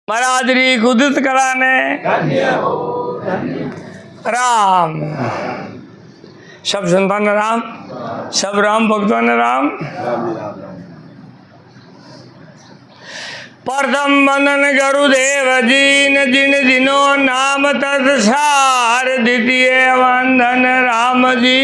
महाराज री कुदरत कराने राम सब संतान राम सब राम भगवान राम। प्रथम वंदन गुरुदेव जीन जिन दिनो नाम तत्सार। द्वितीय वंदन राम जी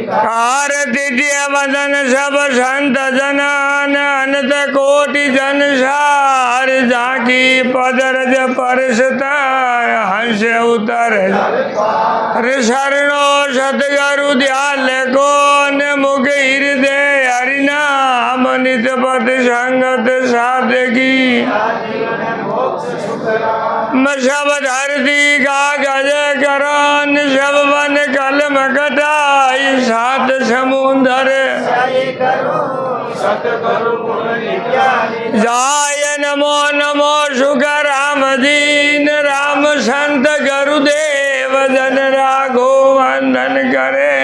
कार। तृतीय वंदन सब संत जन अनंत कोटि जनसार। जाकी पदरज परसत हंस उतर शरणो सतगुरु दयाल कौन मुख हृदय हरिनाम नित पद संगत साधकी। सब धरती का गज करान सब वन कलम कटाई। सात समुंदर जाय नमो नमो सुख राम दीन राम संत गुरुदेव जन राघो वंदन करे।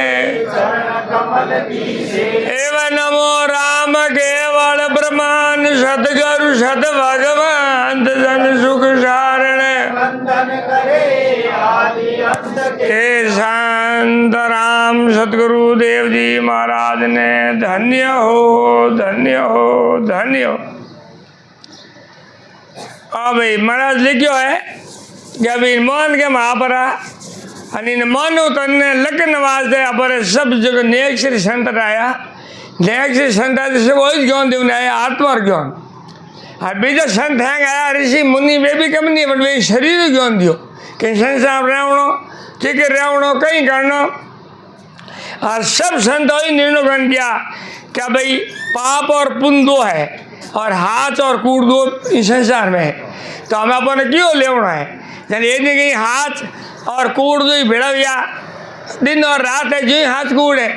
एवं नमो राम केवल प्रमाण सतगुरु सत भगवान जन सुख सारण। हे शांत राम सतगुरु देव जी महाराज ने धन्य हो धन्य हो धन्य हो। हाँ भाई महाराज लिखो है कि अभी मन के महापरा અને માનો તને લગ્ન વાસ્તે આપણે सब जगह नेक्स्ट संत आया नेक्स्ट संत आया सब वही ज्ञान देने आया आत्मा ज्ञान। और बीजा संत हैं आया ऋषि मुनि वे भी कम नहीं बट शरीर ज्ञान दियो कि संसार रहणो ठीक रहणो कहीं करना। और सब संत वही निर्णय कर दिया क्या भाई पाप और पुण्य दो है और हाथ और कूड़ दो इस संसार में है। तो हमें अपन क्यों लेना है यानी ये नहीं कहीं हाथ और कूड़ जो भेड़ा भैया दिन और रात है जो हाथ कूड़ है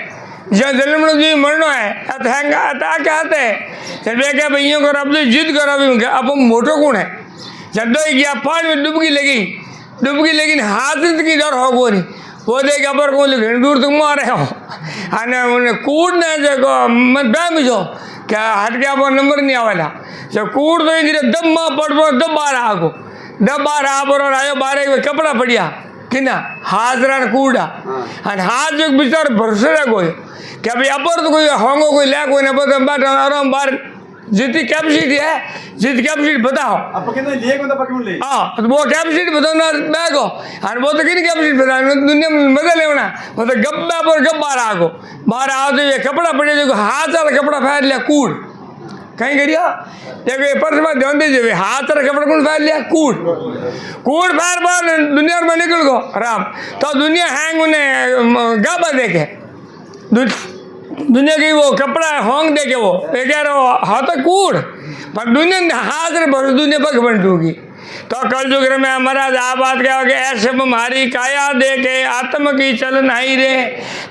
जो जन्म जो मरना है क्या आते हैं जब क्या भैया को अब जिद करो अब मोटो कौन है जब दो गया पानी में डुबकी लेकिन हाथ की डर हो गो नहीं वो देख अपर को घड़ी दूर तुम आ रहे हो અને कूड़ ने जो मत बैम जो क्या हट गया पर नंबर नहीं आवेला जब कूड़ तो गिरे दब माँ पड़ दब बार आगो दब बार आ पर आयो बारे कपड़ा पड़िया कि ना हाथ रण कूड़ा और हाथ जो बिचार भरोसे कोई क्या भाई अपर तो कोई होंगो कोई ले कोई ना पता बाट आराम बार जितनी कैपेसिटी है जितनी कैपेसिटी बताओ हाँ तो वो कैपेसिटी बताओ ना बैगो और वो तो कितनी कैपेसिटी बताओ दुनिया में मजा लेना वो तो गब्बा पर गब बाहर आओ तो ये कपड़ा पड़े जो हाथ वाला कपड़ा फाड़ लिया कूड़ कहीं करिया देखो परस में ध्यान दीजिए हाथ वाला कपड़ा कौन फाड़ लिया कूड़ फाड़ बार दुनिया में निकल गो राम तो दुनिया हैंग उन्हें गाबा देखे दुनिया की वो कपड़ा होंग देखे वो कह रहे हो हाथ कूड़ पर दुनिया ने हाथ रे भरोसे दुनिया पग बन टूगी। तो कल युग में महाराज आ बात क्या कि ऐसे हमारी काया देखे आत्म की चल नहीं रे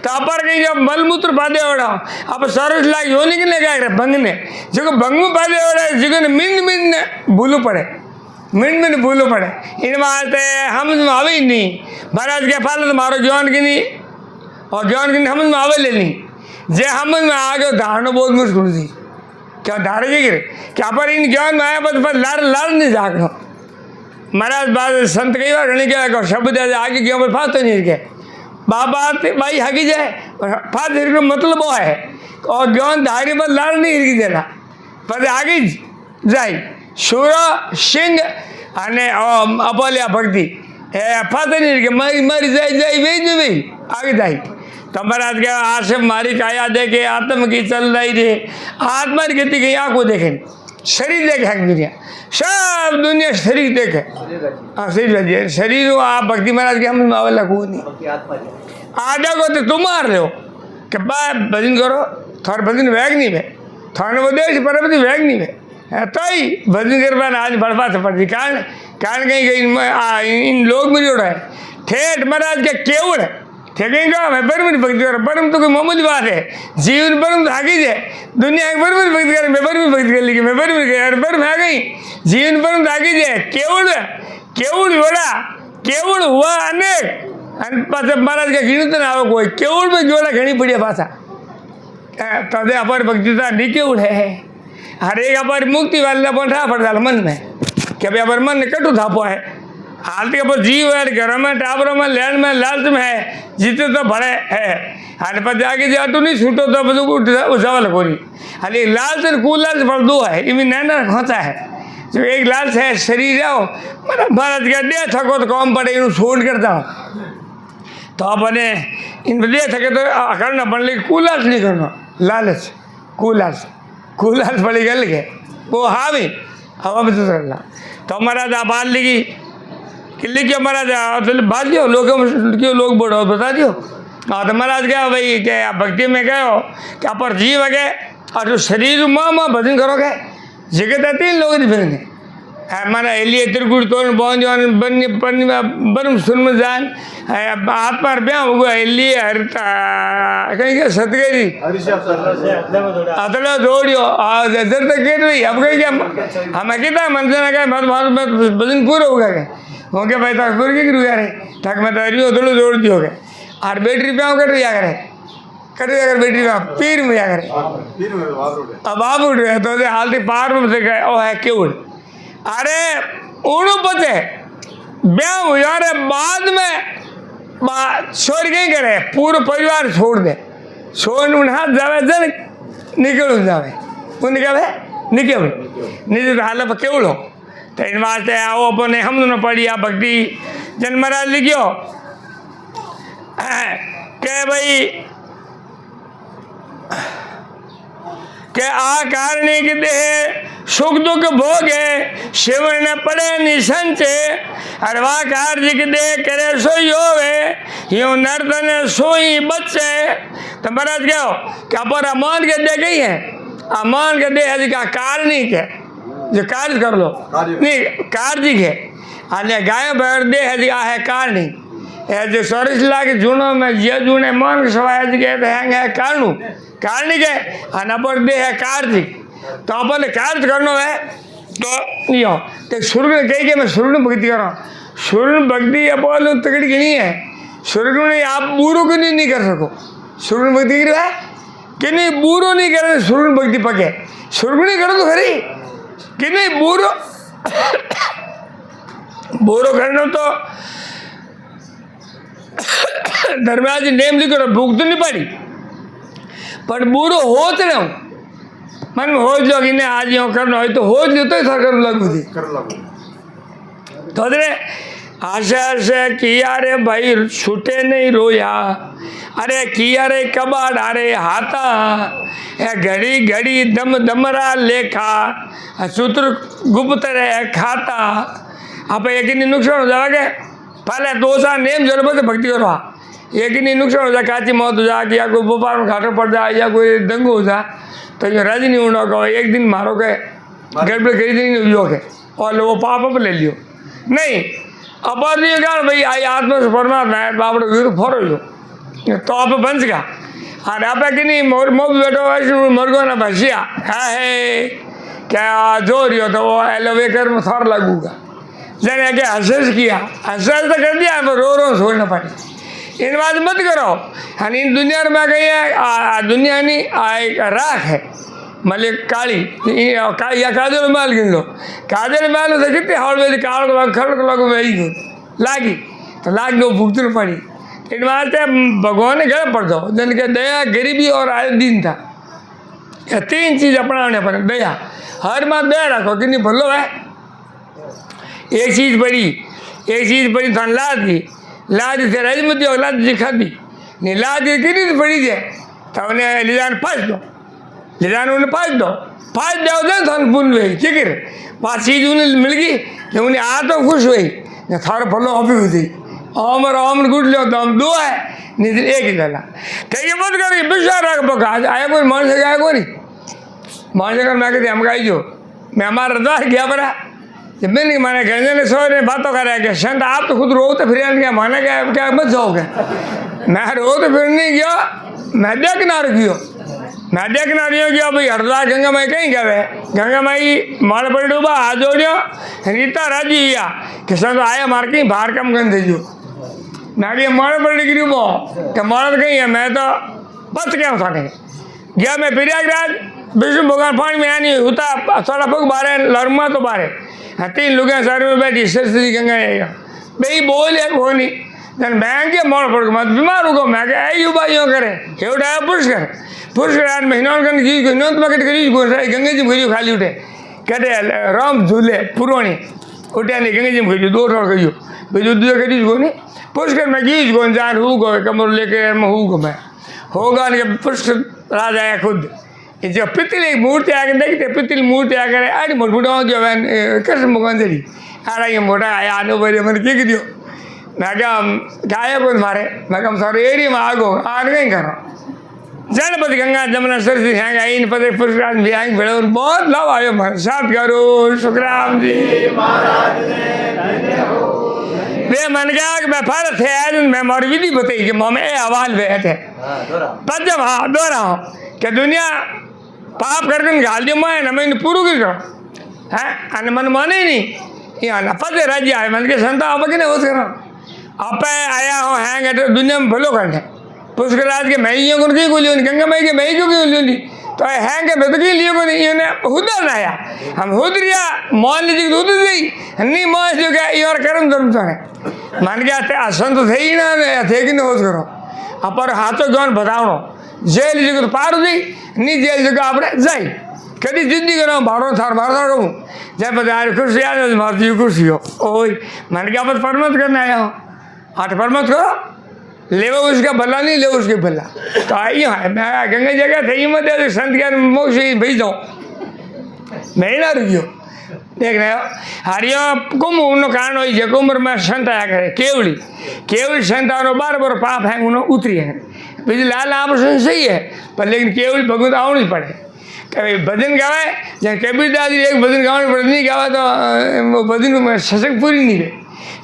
तो अपर कहीं जब मलमूत्र पादे ओढ़ा अब सरस लाग यो निकले क्या भंगने जो भंग में पादे ओढ़ा जो मिन भूलू पड़े मिन भूलू पड़े इन वास्ते हम आवे ही नहीं महाराज के फाल मारो ज्ञान की नहीं और ज्ञान की हम आवे ले नहीं जे हम में आ गए धारणा बहुत मुश्किल थी क्या धारे जी गिरे क्या पर इन ज्ञान में आया बस लार नहीं जागना महाराज बात संत कई बार घनी क्या शब्द आगे क्यों पर फास तो नहीं गए बाबा भाई हकी जाए फास का मतलब वो है और ज्ञान धारी पर लार नहीं हिरकी देना पर आगे जाए सूर सिंह अने अपोलिया भक्ति फास नहीं हिरके मरी जाए वे आगे जाए तो महाराज क्या आशम मारी काया देखे आत्म की चल रही रे आत्मा की गति की आंखों देखे शरीर देखे दुनिया सब दुनिया शरीर देखे हाँ शरीर शरीर आप भक्ति महाराज के हम आवेला को नहीं आधा को तो तुम मार रहे हो कि भजन करो थोड़ा भजन वैग नहीं है थोड़ा वो देश पर वैग नहीं है तो ही भजन कर पाना आज बर्बाद से पड़ती कारण कहीं इन लोग में जोड़ा है ठेठ महाराज के केवल ठेकें का मैं बर्म भक्ति कर बर्म तो कोई मामूली बात है जीवन बर्म तो आगे जाए दुनिया एक बर्म भक्ति कर मैं बर्म भक्ति कर लेकिन मैं बर्म आ गई जीवन बर्म तो आगे जाए केवल जोड़ा केवल हुआ अनेक पास महाराज का गिणत ना हो कोई केवल में जोड़ा घनी पड़िया पासा तदे अपर भक्ति नहीं केवल है हर एक अपर मुक्ति वाले अपन ठा पड़ जाल मन में कि भाई अपर मन कटु थापो है हाल के अपन जीव है घर में टाबरों में लैंड में लालच में है जीते तो बड़े है हाल पर जाके जा तू नहीं छूटो तो બધું सवाल कोरी हाल लालच और कुलालच पर दो है इनमें नैना खोता है जो एक लालच है शरीर जाओ महाराज का दे थको तो कम पड़े इन छोड़ करता हूँ तो अपने इन दे थके तो करना पड़ लेकिन कुलालच नहीं करना लालच कुलालच बड़ी गल के वो हाँ भी हवा भी तो करना तो महाराज आप बात लिखी कि लिखियो महाराज बात दियो लोग बोलो बता दियो हाँ तो महाराज क्या भाई क्या भक्ति में कहो क्या पर जीव है और जो शरीर माँ भजन करोगे जगह 3 लोग फिरने माना एलिए त्रिकुट तोरण बन बन सुन जान हाथ पर ब्याह हुआ एलिए हरता कहीं क्या सतगरी अतलो जोड़ियो जर तक गेट रही अब कहीं क्या हमें कितना मन से ना कहे भजन पूरा होगा क्या हो गया भाई तक पूरी की रुआ रहे तक मैं तरियो थोड़ा जोड़ दियो गए और बैटरी पे कट रही करे बैटरी पे पीर में जा करे अब आप उठ रहे तो हालती पार में से गए ओ है क्यों अरे उड़ू पते ब्याह हुआ रे बाद में छोड़ के करे पूरा परिवार छोड़ दे छोड़ हाथ जावे जन निकल जावे वो निकल निकल हाल पर केवड़ो तो इन वास्ते आओ अपने हम दोनों पढ़ी आ भक्ति जन महाराज लिखियो के भाई के आ कारणी के देह सुख दुख भोगे शिवन न पड़े निसंचे और वाह कार्य के देह करे सोई होवे यूं नर्तन सोई बच्चे तो महाराज क्या हो क्या पर अमान के दे गई है अमान के दे है का कारणी के जो कार्य कर लो नहीं कार्य के अन्य गाय बैर दे है कारणी जो सरिसला के जूनों में ये जूने मन के सवाय है कारणु कारणी के अनपर दे है कार्य तो अपन कार्य करना है तो यो तो शुरू में कही के मैं शुरू में भक्ति कर रहा हूँ शुरू में भक्ति अपन तकड़ी की नहीं है शुरू में आप बूढ़ों को नहीं कर सको शुरू में भक्ति कर रहा है कि नहीं बूढ़ो नहीं करे शुरू में भक्ति पके शुरू में नहीं करो तो खरी कि नहीं बूढ़ो करना तो धर्मराज नेम लिखो भूख तो नहीं पड़ी पर बूढ़ो होत रहो मन में हो जो इन्हें आज यो करना हो तो हो जो तो ऐसा कर लगू थी तो अरे आशा आशा किया रे भाई छूटे नहीं रोया अरे किया रे कबाड़ अरे हाथा घड़ी घड़ी दम दमरा लेखा सूत्र गुप्त रे खाता आप एक ही नुकसान हो जाएगा पहले 2 साल नेम जरूर भक्ति करवा एक ही नुकसान हो जाए काची मौत हो जाए या कोई व्यापार में घाटो पड़ जाए या कोई दंगो हो जाए तो ये राजी नहीं होना कहो एक दिन मारो के गड़बड़ करी नहीं हुई हो के और वो पाप अब ले लियो नहीं अब नहीं कहा भाई आई आत्मा से परमात्मा है बाप रो फरो लो तो आप बंस गया और आप कि नहीं मोर बैठो मरगो ना भसिया है क्या जो रही हो तो वो एलोवेकर में थोड़ा लगूगा जने के हंस किया हंस तो कर दिया रो छोड़ना पड़ी इन बात मत करो हाँ इन दुनिया में गई है दुनिया नहीं राख है मतलब काली या काजल माल गिन लो काजल माल से कितने हॉल में काल खड़ लगो वही लागी तो लाग दो भुगतनी पड़ी इन वास्ते भगवान ने घर पड़ दो जन के दया गरीबी और आए दिन था या 3 चीज़ अपनाने पड़े दया हर बात दया रखो कि नहीं भलो है एक चीज़ पड़ी तो लाद से राजमती और लाद जी खादी नहीं लाद की नहीं पड़ी है तो उन्हें लिजान फाँस दो फाँस दो धन पुन हुई चिकिर 5 चीज़ उन्हें मिल गई कि उन्हें आ तो खुश हुई थारो फलो ऑफी हुई थी आमर गुट लो तो हम 2 है नहीं एक ही डाला ठीक है मत करिए विश्वास रख बका आया कोई मान से आया कोई मान से मैं कहती हम गाई जो मैं हमारा रजा गया पड़ा जब मैं नहीं माने गंजे ने सो ने बातों कर रहा संत आप तो खुद रो तो फिर क्या माने क्या मत जाओगे मैं रो तो फिर नहीं गया मैं देखना रखियो गया भाई हरदा गंगा माई कहीं गए गंगा माई माल पर डूबा हाथ जोड़ियो रीता राजी या कि संत आया मार कहीं बाहर कम कर दीजियो नाड़ी माल पर डिग्री वो क्या माल कहीं है मैं तो बस क्या उठाने गया मैं प्रयागराज विष्णु भगवान पानी में आनी होता थोड़ा पग बारे लरमा तो बारे 3 लुगाई सर में बैठी सरस्वती गंगा आएगा भाई बोले को नहीं जन बैंक के मोड़ पड़ मत बीमार हो मैं युवा यो करे एवढा पुष्कर आज महीनों कर नोंद पकड़ कर गंगा जी भूजो खाली उठे कहते राम झूले पुरोणी उठे नहीं गंगा जी भूजो 2 ठोड़ कहियो बीजो दूसरा करीज को नहीं पुष्कर में गीज को जान हूँ गो कमर लेके हूँ गो मैं होगा नहीं पुष्कर राजा है खुद जो पितली मूर्ति आके देखते पितली मूर्ति आकर अरे मोटा जो कृष्ण भगवान जी आ रही मोटा आया आने बजे मैंने क्या दियो मैं क्या गाय को मारे मैं कम सारे एरिया में आगो आने कहीं करो जनपति गंगा जमुना सरस्वती हैं इन पते पुरस्कार भी आएंगे बड़े और बहुत लाभ आयो हमारे साथ करो सुखराम जी वे मन गया कि मैं भारत है आज मैं मारी विधि बताई कि मोम ए हवाल वे थे पद्म हाँ दोहराओ कि दुनिया पाप करके घाल दियो मैं न मैंने पूरू की करो हैं अन मन माने नहीं यहाँ न पते राज्य आए मन के संता आप कि नहीं हो सको आप आया हो हैं तो दुनिया में भलो करने पुष्कर राज के मैं को की गोली गंगा माई के मैं क्यों गोली तो हैं के मैं तो की लिए को नहीं इन्हें हुदर ना आया हम हुदरिया मान लीजिए तो हुदर नहीं मान जो क्या ये और कर्म धर्म तो है मान के आते असंत थे ही ना थे कि नहीं हो करो अपर हाथों गौन बताओ जेल जगह तो पार दी नहीं जेल जगह आपने जाई कभी जिंदगी करो भारो थार कहूँ जब बता खुशी आ मारती खुशी हो ओह मन के आप परमत करने आया हो हाँ तो परमत करो ले उसका भला नहीं ले उसके भला तो आई है मैं गंगा जगह थे ही मत संत के मोक्ष भेज दो मैं ना रुकियो देख रहे हो हरियो कुम उन कारण हुई जो उम्र में संत आया करे केवली संतानों बार पाप है उन्होंने उतरी है बीज लाल आप सही है पर लेकिन केवल भगवत आनी पड़े कभी भजन गावे जहाँ कबीर दादी एक भजन गावे पड़े नहीं गावा तो वो भजन में सशक्त पूरी नहीं रहे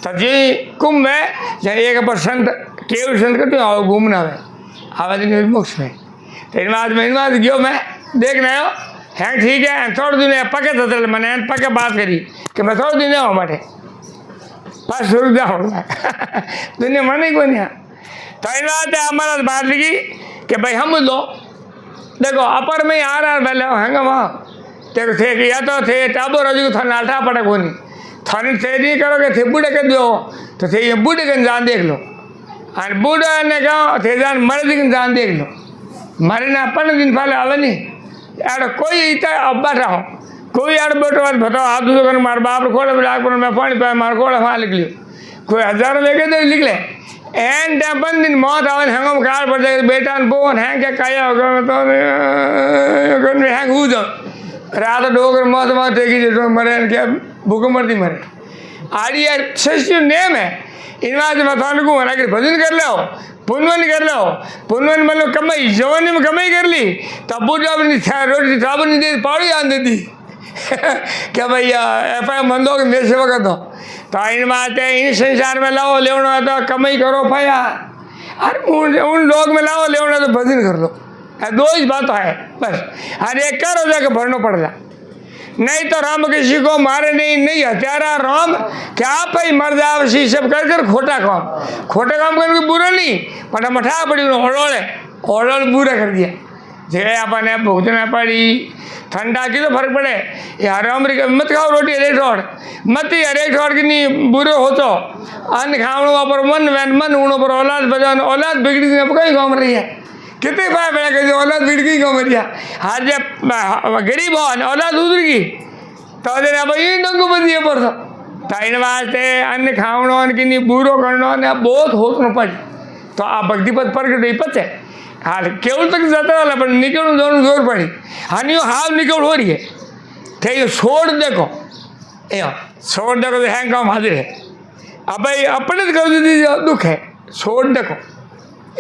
तो जी कुंभ है जहाँ एक पर संत केवल संत करते आओ घूमना है आवाज मोक्ष में तो इन गयो मैं देख रहे हो हैं ठीक है थोड़े दिन पके तो मैंने पके बात करी कि मैं थोड़े दिन आओ बैठे 500 रुपया होगा दुनिया माने को नहीं तो इन बात है हमारा बात लगी कि भाई हम लो देखो अपर में आ रहा पहले हैंगा वहाँ तेरे थे कि या तो थे टाबो राजू को था नाटा पटक होनी थाने थे नहीं करोगे थे बूढ़े कर दो तो थे ये बूढ़े का जान देख लो और बूढ़ा ने कहा थे जान मरे दिन जान देख लो मरे ना अपन दिन पहले आवे नहीं यार कोई इतना अब बैठा हो कोई यार बैठो बताओ हाथ दूसरे कर मार बाप खोले लाख पर मैं पानी पाए मार खोले वहाँ लिख लियो कोई 1000 लेके तो लिख ले एन टाइम 5 दिन मौत आवन हैंगम कार पड़ जाए बेटा बोन हैं क्या काया होगा मैं तो हैंग हो जाओ रात डोगर मौत मौत देखी जो मरे क्या भूख मरती मरे आड़ी यार सच्ची नेम है इन बात में थाने को अगर भजन कर लो पुनवन कर लो पुनवन मतलब कमाई जवानी में कमाई कर ली तब बूढ़ा अपनी रोटी साबुन नहीं दे पाड़ी आन दे दी क्या भैया एफ मंदो के मेरे सेवा कर दो तो इन बात है इन संसार में लाओ लेना तो कमाई करो भैया अरे उन लोग में लाओ लेना तो भजन कर लो 2 ही बात है बस हर एक कर हो जाकर भरना पड़ता नहीं तो राम किसी को मारे नहीं हत्यारा राम क्या आप ही मर जाओ सी सब कर खोटा काम करके बुरा नहीं पर मठा पड़ी ओढ़ बुरा कर दिया जे अपने भुगतना पड़ी ठंडा की तो फर्क पड़े यार अमरीका मत खाओ रोटी हरेक ठोड़ मत ही हरेक ठोड़ की नहीं बुरे हो तो अन्न खावणों पर मन उड़ों पर औलाद बजाओ औलाद बिगड़ी कहीं घूम रही है कितने पाए बड़ा कहते औलाद बिगड़ गई घूम रही है हर जब गरीब हो औलाद उधर की तो अब ये डंगू बदिए पर तो इन वास्ते अन्न खावणों की नहीं बुरो करना ने बहुत होत पड़ी तो आप भक्ति पद प्रगट पत है हाँ केवल तक जाता वाला पर निकल दोनों जोर पड़ी हानि हाव निकल हो रही है थे ये छोड़ देखो तो हैंग काम हाजिर है अब भाई अपने कर दीजिए दुख है छोड़ देखो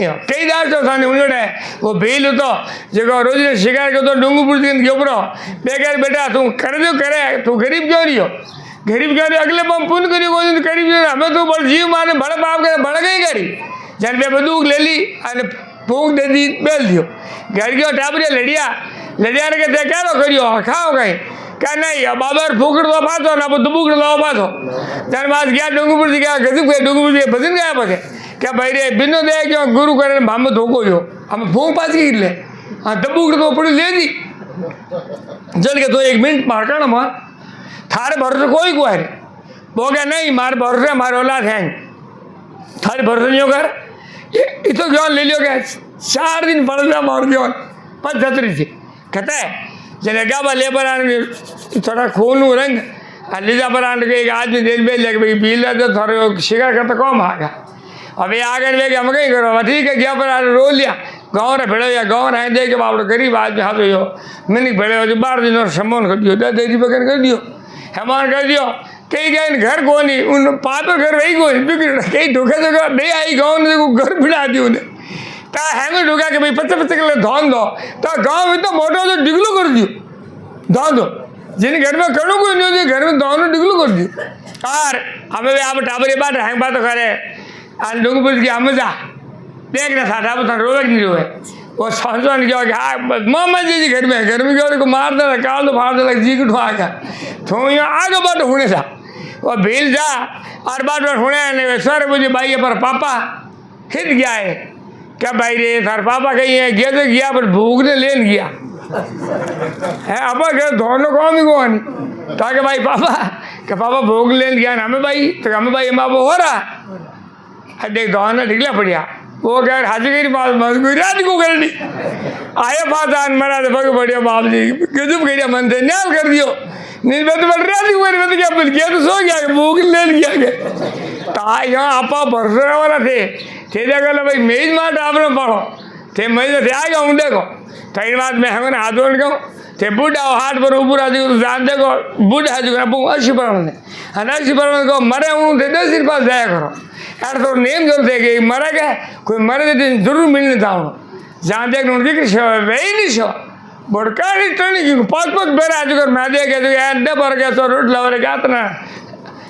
कई दार तो था उन्होंने वो भील तो जो रोज ने शिकार कर तो डूंगूपुर के ऊपर बेकार बेटा तू कर दो करे तू गरीब क्यों रही हो गरीब क्यों रही अगले पम पुण्य करी वो गरीब क्यों हमें तो बड़ जीव मारे बड़ा पाप करे बड़ा गई करी जन पे बंदूक ले ली और फूक दे दी बेल दियो घर गयो टाबरिया लड़िया के ते क्या करियो खाओ कहीं क्या नहीं बाबर फूकड़ दो पातो ना दुबुकड़ दो पातो जन बात गया डूंगूपुर से क्या गजब गया डूंगूपुर से भजन गया पचे क्या भाई रे बिनो दे क्यों गुरु करे भाम धोको जो हम फूक पास की ले हाँ दबुकड़ तो पड़ी ले दी चल के तो 1 मिनट मार कर मार थारे भरोसे कोई को है वो क्या नहीं मार भरोसे मारे औलाद है थारे भरोसे नहीं होकर ये तो क्यों ले लियो क्या 4 दिन पड़ मार दियो 75 से कहता है चले क्या ले पर आने थोड़ा खून रंग लीजा पर आने के एक आदमी दिन बेच लगे भाई पी ले तो थोड़ा शिकार करता कौन आगा अब ये आगे लेके हम कहीं करो ठीक है गया पर आने रो लिया गाँव रे भेड़ो या गाँव रहे दे के बाप गरीब आदमी हाथ हो मैंने भेड़े हो 12 दिन और सम्मान कर दियो 10 दिन पकड़ कर दियो हेमान कर दियो कई गए घर को नहीं उन पापे घर वही को कई ढोके तो नहीं आई गाँव ने घर भिड़ा दी उन्हें ता हैंगे ढोका कि भाई 25 किलो धोन दो तो गाँव में तो मोटो तो डिगलू कर दियो धोन दो जिन घर में कड़ू कोई नहीं होती घर में दोनों डिगलू कर दियो और हमें आप टाबरी बात हैंग बात करे आज लोग पूछ के हमें जा देखना साधा बता रोवे नहीं रोवे वो समझ क्या कि हाँ मामा जी घर में क्या को मार दे काल तो फाड़ दे जी को आगा तो यहाँ आगे बाट होने सा वो भील जा और बाट होने सर मुझे भाई पर पापा हित गया है क्या भाई रे सर पापा कहीं है गया तो गया पर भूख ने लेन गया है आपा घर दोनों काम ही को नहीं ताकि भाई पापा क्या पापा भूख लेन गया ना हमें भाई तो हमें भाई बाबा हो रहा देख दोनों ढिकला पड़िया वो कह हाजी बात मजबूरी को करनी आया फातान मरा तो पग बढ़िया बाप जी गजब करिया मन थे न्याल कर दियो नींद में तो बढ़ रहा थी ऊपर में तो क्या बोल गया तो सो गया भूख ले गया के ता यहाँ आपा भरोसा वाला थे जगह भाई मेज मार आपने पढ़ो थे मैं थे आ गया हूँ देखो कई बात मैं हमें हाथ जोड़ गया थे बूढ़ा हाथ पर ऊपर आदि जान देखो बूढ़ा जो 80 पर 80 पर को मरे हूँ थे 10 दिन पास जाया करो यार तो नेम जरूर थे कि मरा गया कोई मरे थे जरूर मिलने था जहाँ देख उनकी कि सेवा वही नहीं सेवा बड़का नहीं टर्नी की 5 बेरा आज कर मैं देखे तो यार दे पर गया तो रोट लवर क्या था ना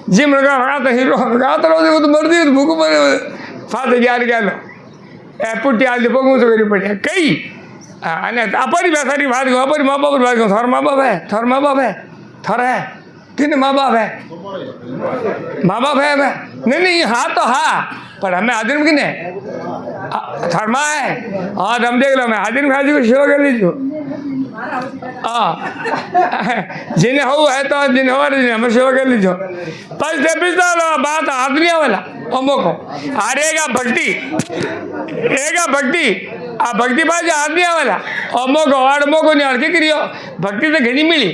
जिम लगा तो हीरो लगा तो वो तो मर्दी भूख पर फाते ग्यार क्या लो पुट्टी आज पगू तो करी पड़े कई अपनी बेसारी बात गो अपनी माँ बाप बात गो थोर माँ बाप है थोर माँ बाप है थोर है किन माँ बाप है माँ बाप है हमें नहीं हाँ तो हाँ पर हमें आदिम किने थरमा है हाँ हम देख लो मैं आदिम खाजी को सेवा कर लीजिए हाँ जिन्हें हो है तो जिन्हें हो रही हमें सेवा कर लीजिए पैसे पिस्ता बात आदमी वाला अम्मो को आरेगा भक्ति एगा भक्ति आ भक्ति बाज आदमी वाला अम्मो को और अम्मो को नहीं और क्या करियो भक्ति तो घनी मिली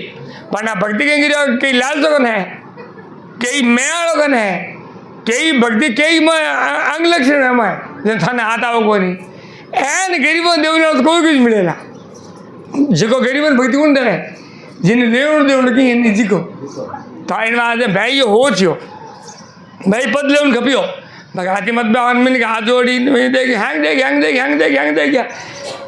पर ना भक्ति के गिरियो कई लाल सगन है कई मेयालोगन है कई भक्ति कई अंग लक्षण है मैं थाने आता हो को नहीं एन गरीबों देवने तो कोई कुछ मिलेगा जिको गरीबन भक्ति कौन दे जिन्हें देवड़ देवड़ की निजी को तो इन बात भाई ये हो छियो भाई पद ले उन खपियो भगाती मत बे में हाथ जोड़ी देख हैंग देख हैंग देख हैंग देख हैंग देख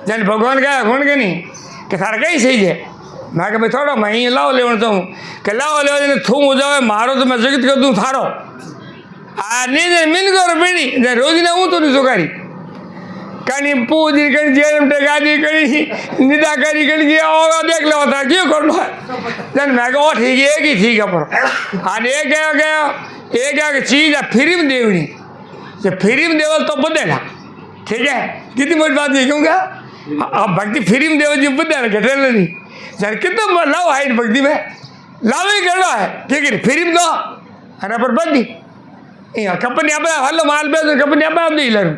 जन भगवान का कौन के नहीं कि सारा कहीं सही है मैं भाई थोड़ा मैं ही लाओ ले हूँ कि लाओ ले थूम हो जाए मारो तो मैं जगत कर दूँ थारो नहीं मिन करो बेड़ी रोज ना हूँ तो नहीं सुकारी कहीं पूजी कहीं जेल टेगादी कहीं निदा करी कहीं गया होगा देख लो था क्यों कर लो जन मैं कहो ठीक है एक ही ठीक है पर हाँ एक गया एक क्या चीज़ है फ्री में देवनी जब फ्री में देवल तो बदलेगा ठीक है कितनी बड़ी बात है क्यों क्या अब भक्ति फ्री में देवल जी बदल घटे नहीं सर कितना लाओ है भक्ति में लाभ ही कर लो है ठीक है फ्री में दो अरे पर बंदी कंपनी आप हलो माल पे तो कंपनी आप नहीं लड़ू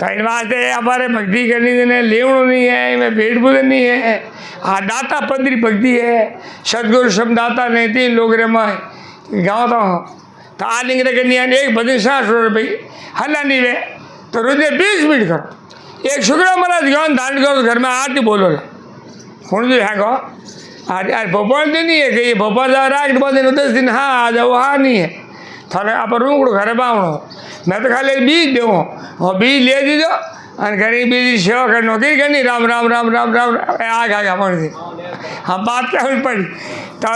तो इन वास्ते हमारे भक्ति करनी देने लेवणो नहीं है मैं पेट पूजन नहीं है हाँ दाता पंद्री भक्ति है सदगुरु शब्द दाता नहीं 3 लोग रे मैं गाँव तो आलिंग करनी है एक भजन 60 रुपये हल्ला नहीं रे तो रोज 20 मिनट करो एक शुक्र महाराज ज्ञान दान करो घर में आरती बोलो कौन जो है कहो अरे यार भोपाल तो नहीं है कि भोपाल जाओ रात 10 दिन हाँ आ जाओ हाँ नहीं है थाने आप रूम घर बावणो मैं तो खाली बीज देव और बीज ले दीजो और घरी बीज सेवा करनो की करनी राम राम राम राम राम आ गया पड़ी हाँ बात क्या हुई पड़ी तो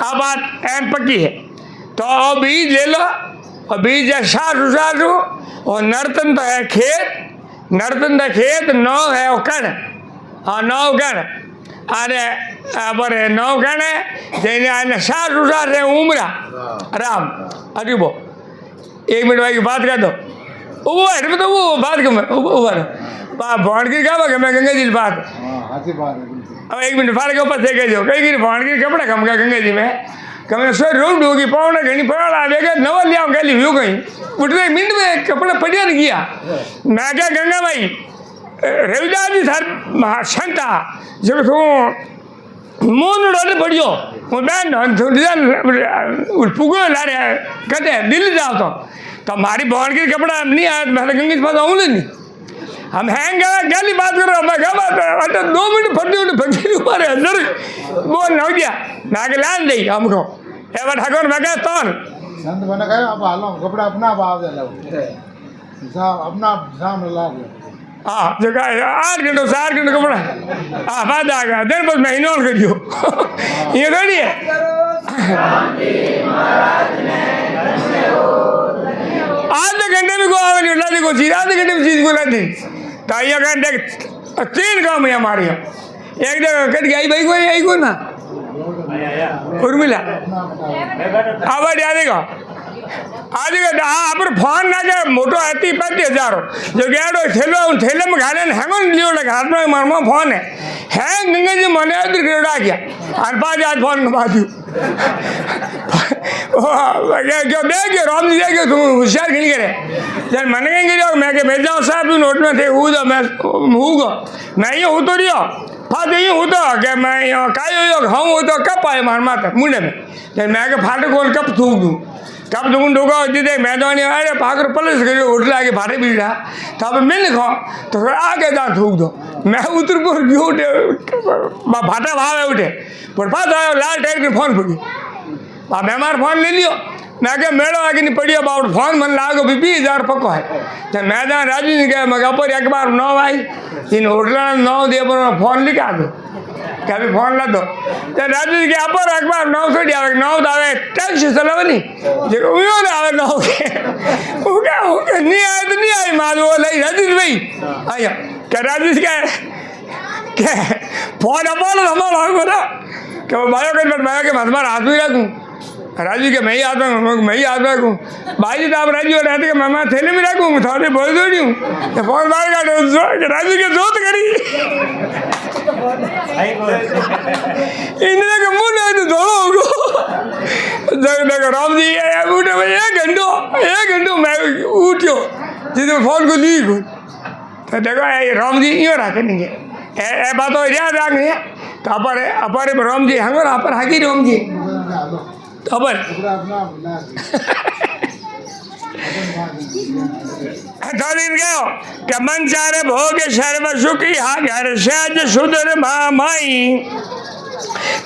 आ बात एम पक्की है तो बीज ले लो और बीज है सारू और नर्तन तो है खेत 9 है वो कण हाँ 9 कण अरे बरे 9 कण है जैने सारू है उमरा राम अरे वो 1 मिनट भाई की बात कर दो वो है तो वो बात क्यों मैं वो भगवान की क्या मैं गंगा जी बात अब 1 मिनट फाड़ के ऊपर से कह दो कई गिर फाड़ के कपड़ा खमका गंगा जी में कम सो रोड होगी पौने घनी पड़ा आवेगा नवा लिया गली व्यू कहीं उठने मिनट में कपड़ा पड़िया नहीं किया मैं क्या गंगा भाई रविदास जी सर संता जब तो मोन रोड पड़ियो वो बैन पुगो ला रहे कहते हैं दिल्ली जाओ तो हमारी बहन के कपड़ा नहीं आया मैं गंगे के पास आऊँ नहीं हम हैंग गली बात कर रहे हो मैं क्या बात है 2 मिनट फटी उठे फटी ऊपर है अंदर वो न गया मैं के लान दी हमको ए बार ठाकुर मैं क्या तौन संत बने कहे अब हालो कपड़ा अपना बाव दे लो अपना सामने ला दे हाँ जगह 8 घंटों 4 घंटे कपड़ा हाँ बात आ गया दिन बस महीनों कर दियो ये थोड़ी है आधे घंटे में को आगे उठा दी को चीज आधे घंटे में चीज को ला दी तो ये कह देख 3 काम है हमारे यहाँ एक जगह कट गई भाई कोई आई को ना उर्मिला आवाज आ देगा हाँ पर फोन ना के मोटो आती 50,000 जो गया थैले में खाने हैंगो लियो हाथ में मरमा फोन है गंगा जी मने उड़ा गया और 5 आज फोन घुमा दू क्यों देखियो राम जी देखियो तुम होशियार खिल करे जब मन कहेंगे मैं के भेज जाऊँ साहब तू नोट में थे हूँ तो मैं हूँ मैं ये हूँ तो रियो फाट ये हूँ तो क्या मैं का हूँ तो कब आए मार माता मुंडे में जब मैं के फाटे खोल कब थूक दूँ कब तुम ढूंगा होती थे मैं तो नहीं अरे पाकर पलस कर उठ ला के फाटे भी रहा तब मैं लिखा तो फिर आके जा थूक दो मैं उतरपुर क्यों उठे फाटा भाव है उठे पर पास आयो लाल टाइट के फोन पड़ी मेहमान फोन ले लियो मैं क्या मेड़ो आगे नहीं पड़ियो बाउट फोन मन लागो भी 20,000 पक्को है जब मैं जहाँ राजू नहीं गया मैं पर एक बार 9 आई इन होटल 9 दे पर फोन लिखा दो क्या भी फोन ला दो तो राजू जी के पर एक बार 9 से आवे 9 आवे टैक्सी चलावे नहीं जो उयो ना आवे 9 के वो क्या नहीं आए तो नहीं आई माल वो ले राजू भाई आया क्या राजू जी क्या फोन अपन हमारा होगा क्या भाइयों के हमारा हाथ में रखूँ राजू के मैं ही आता हूँ मैं ही आता हूँ भाई जी तो आप राजू रहते कि मैं थैले में रखूँ थोड़ी बोल दौड़ी हूँ फोन बाहर काटो राजू के जोत करी इन्हें का मुँह नहीं तो दौड़ो होगा देखो राम जी उठे भाई 1 घंटो मैं उठो जिसे फोन को ली को तो देखो राम जी यूँ रहते नहीं है बात हो याद आ गई तो अपर राम जी हंगो अपर हाकी राम जी खबर गयो कि मन चारे भोग सर्व सुखी हा घर सहज सुधर माई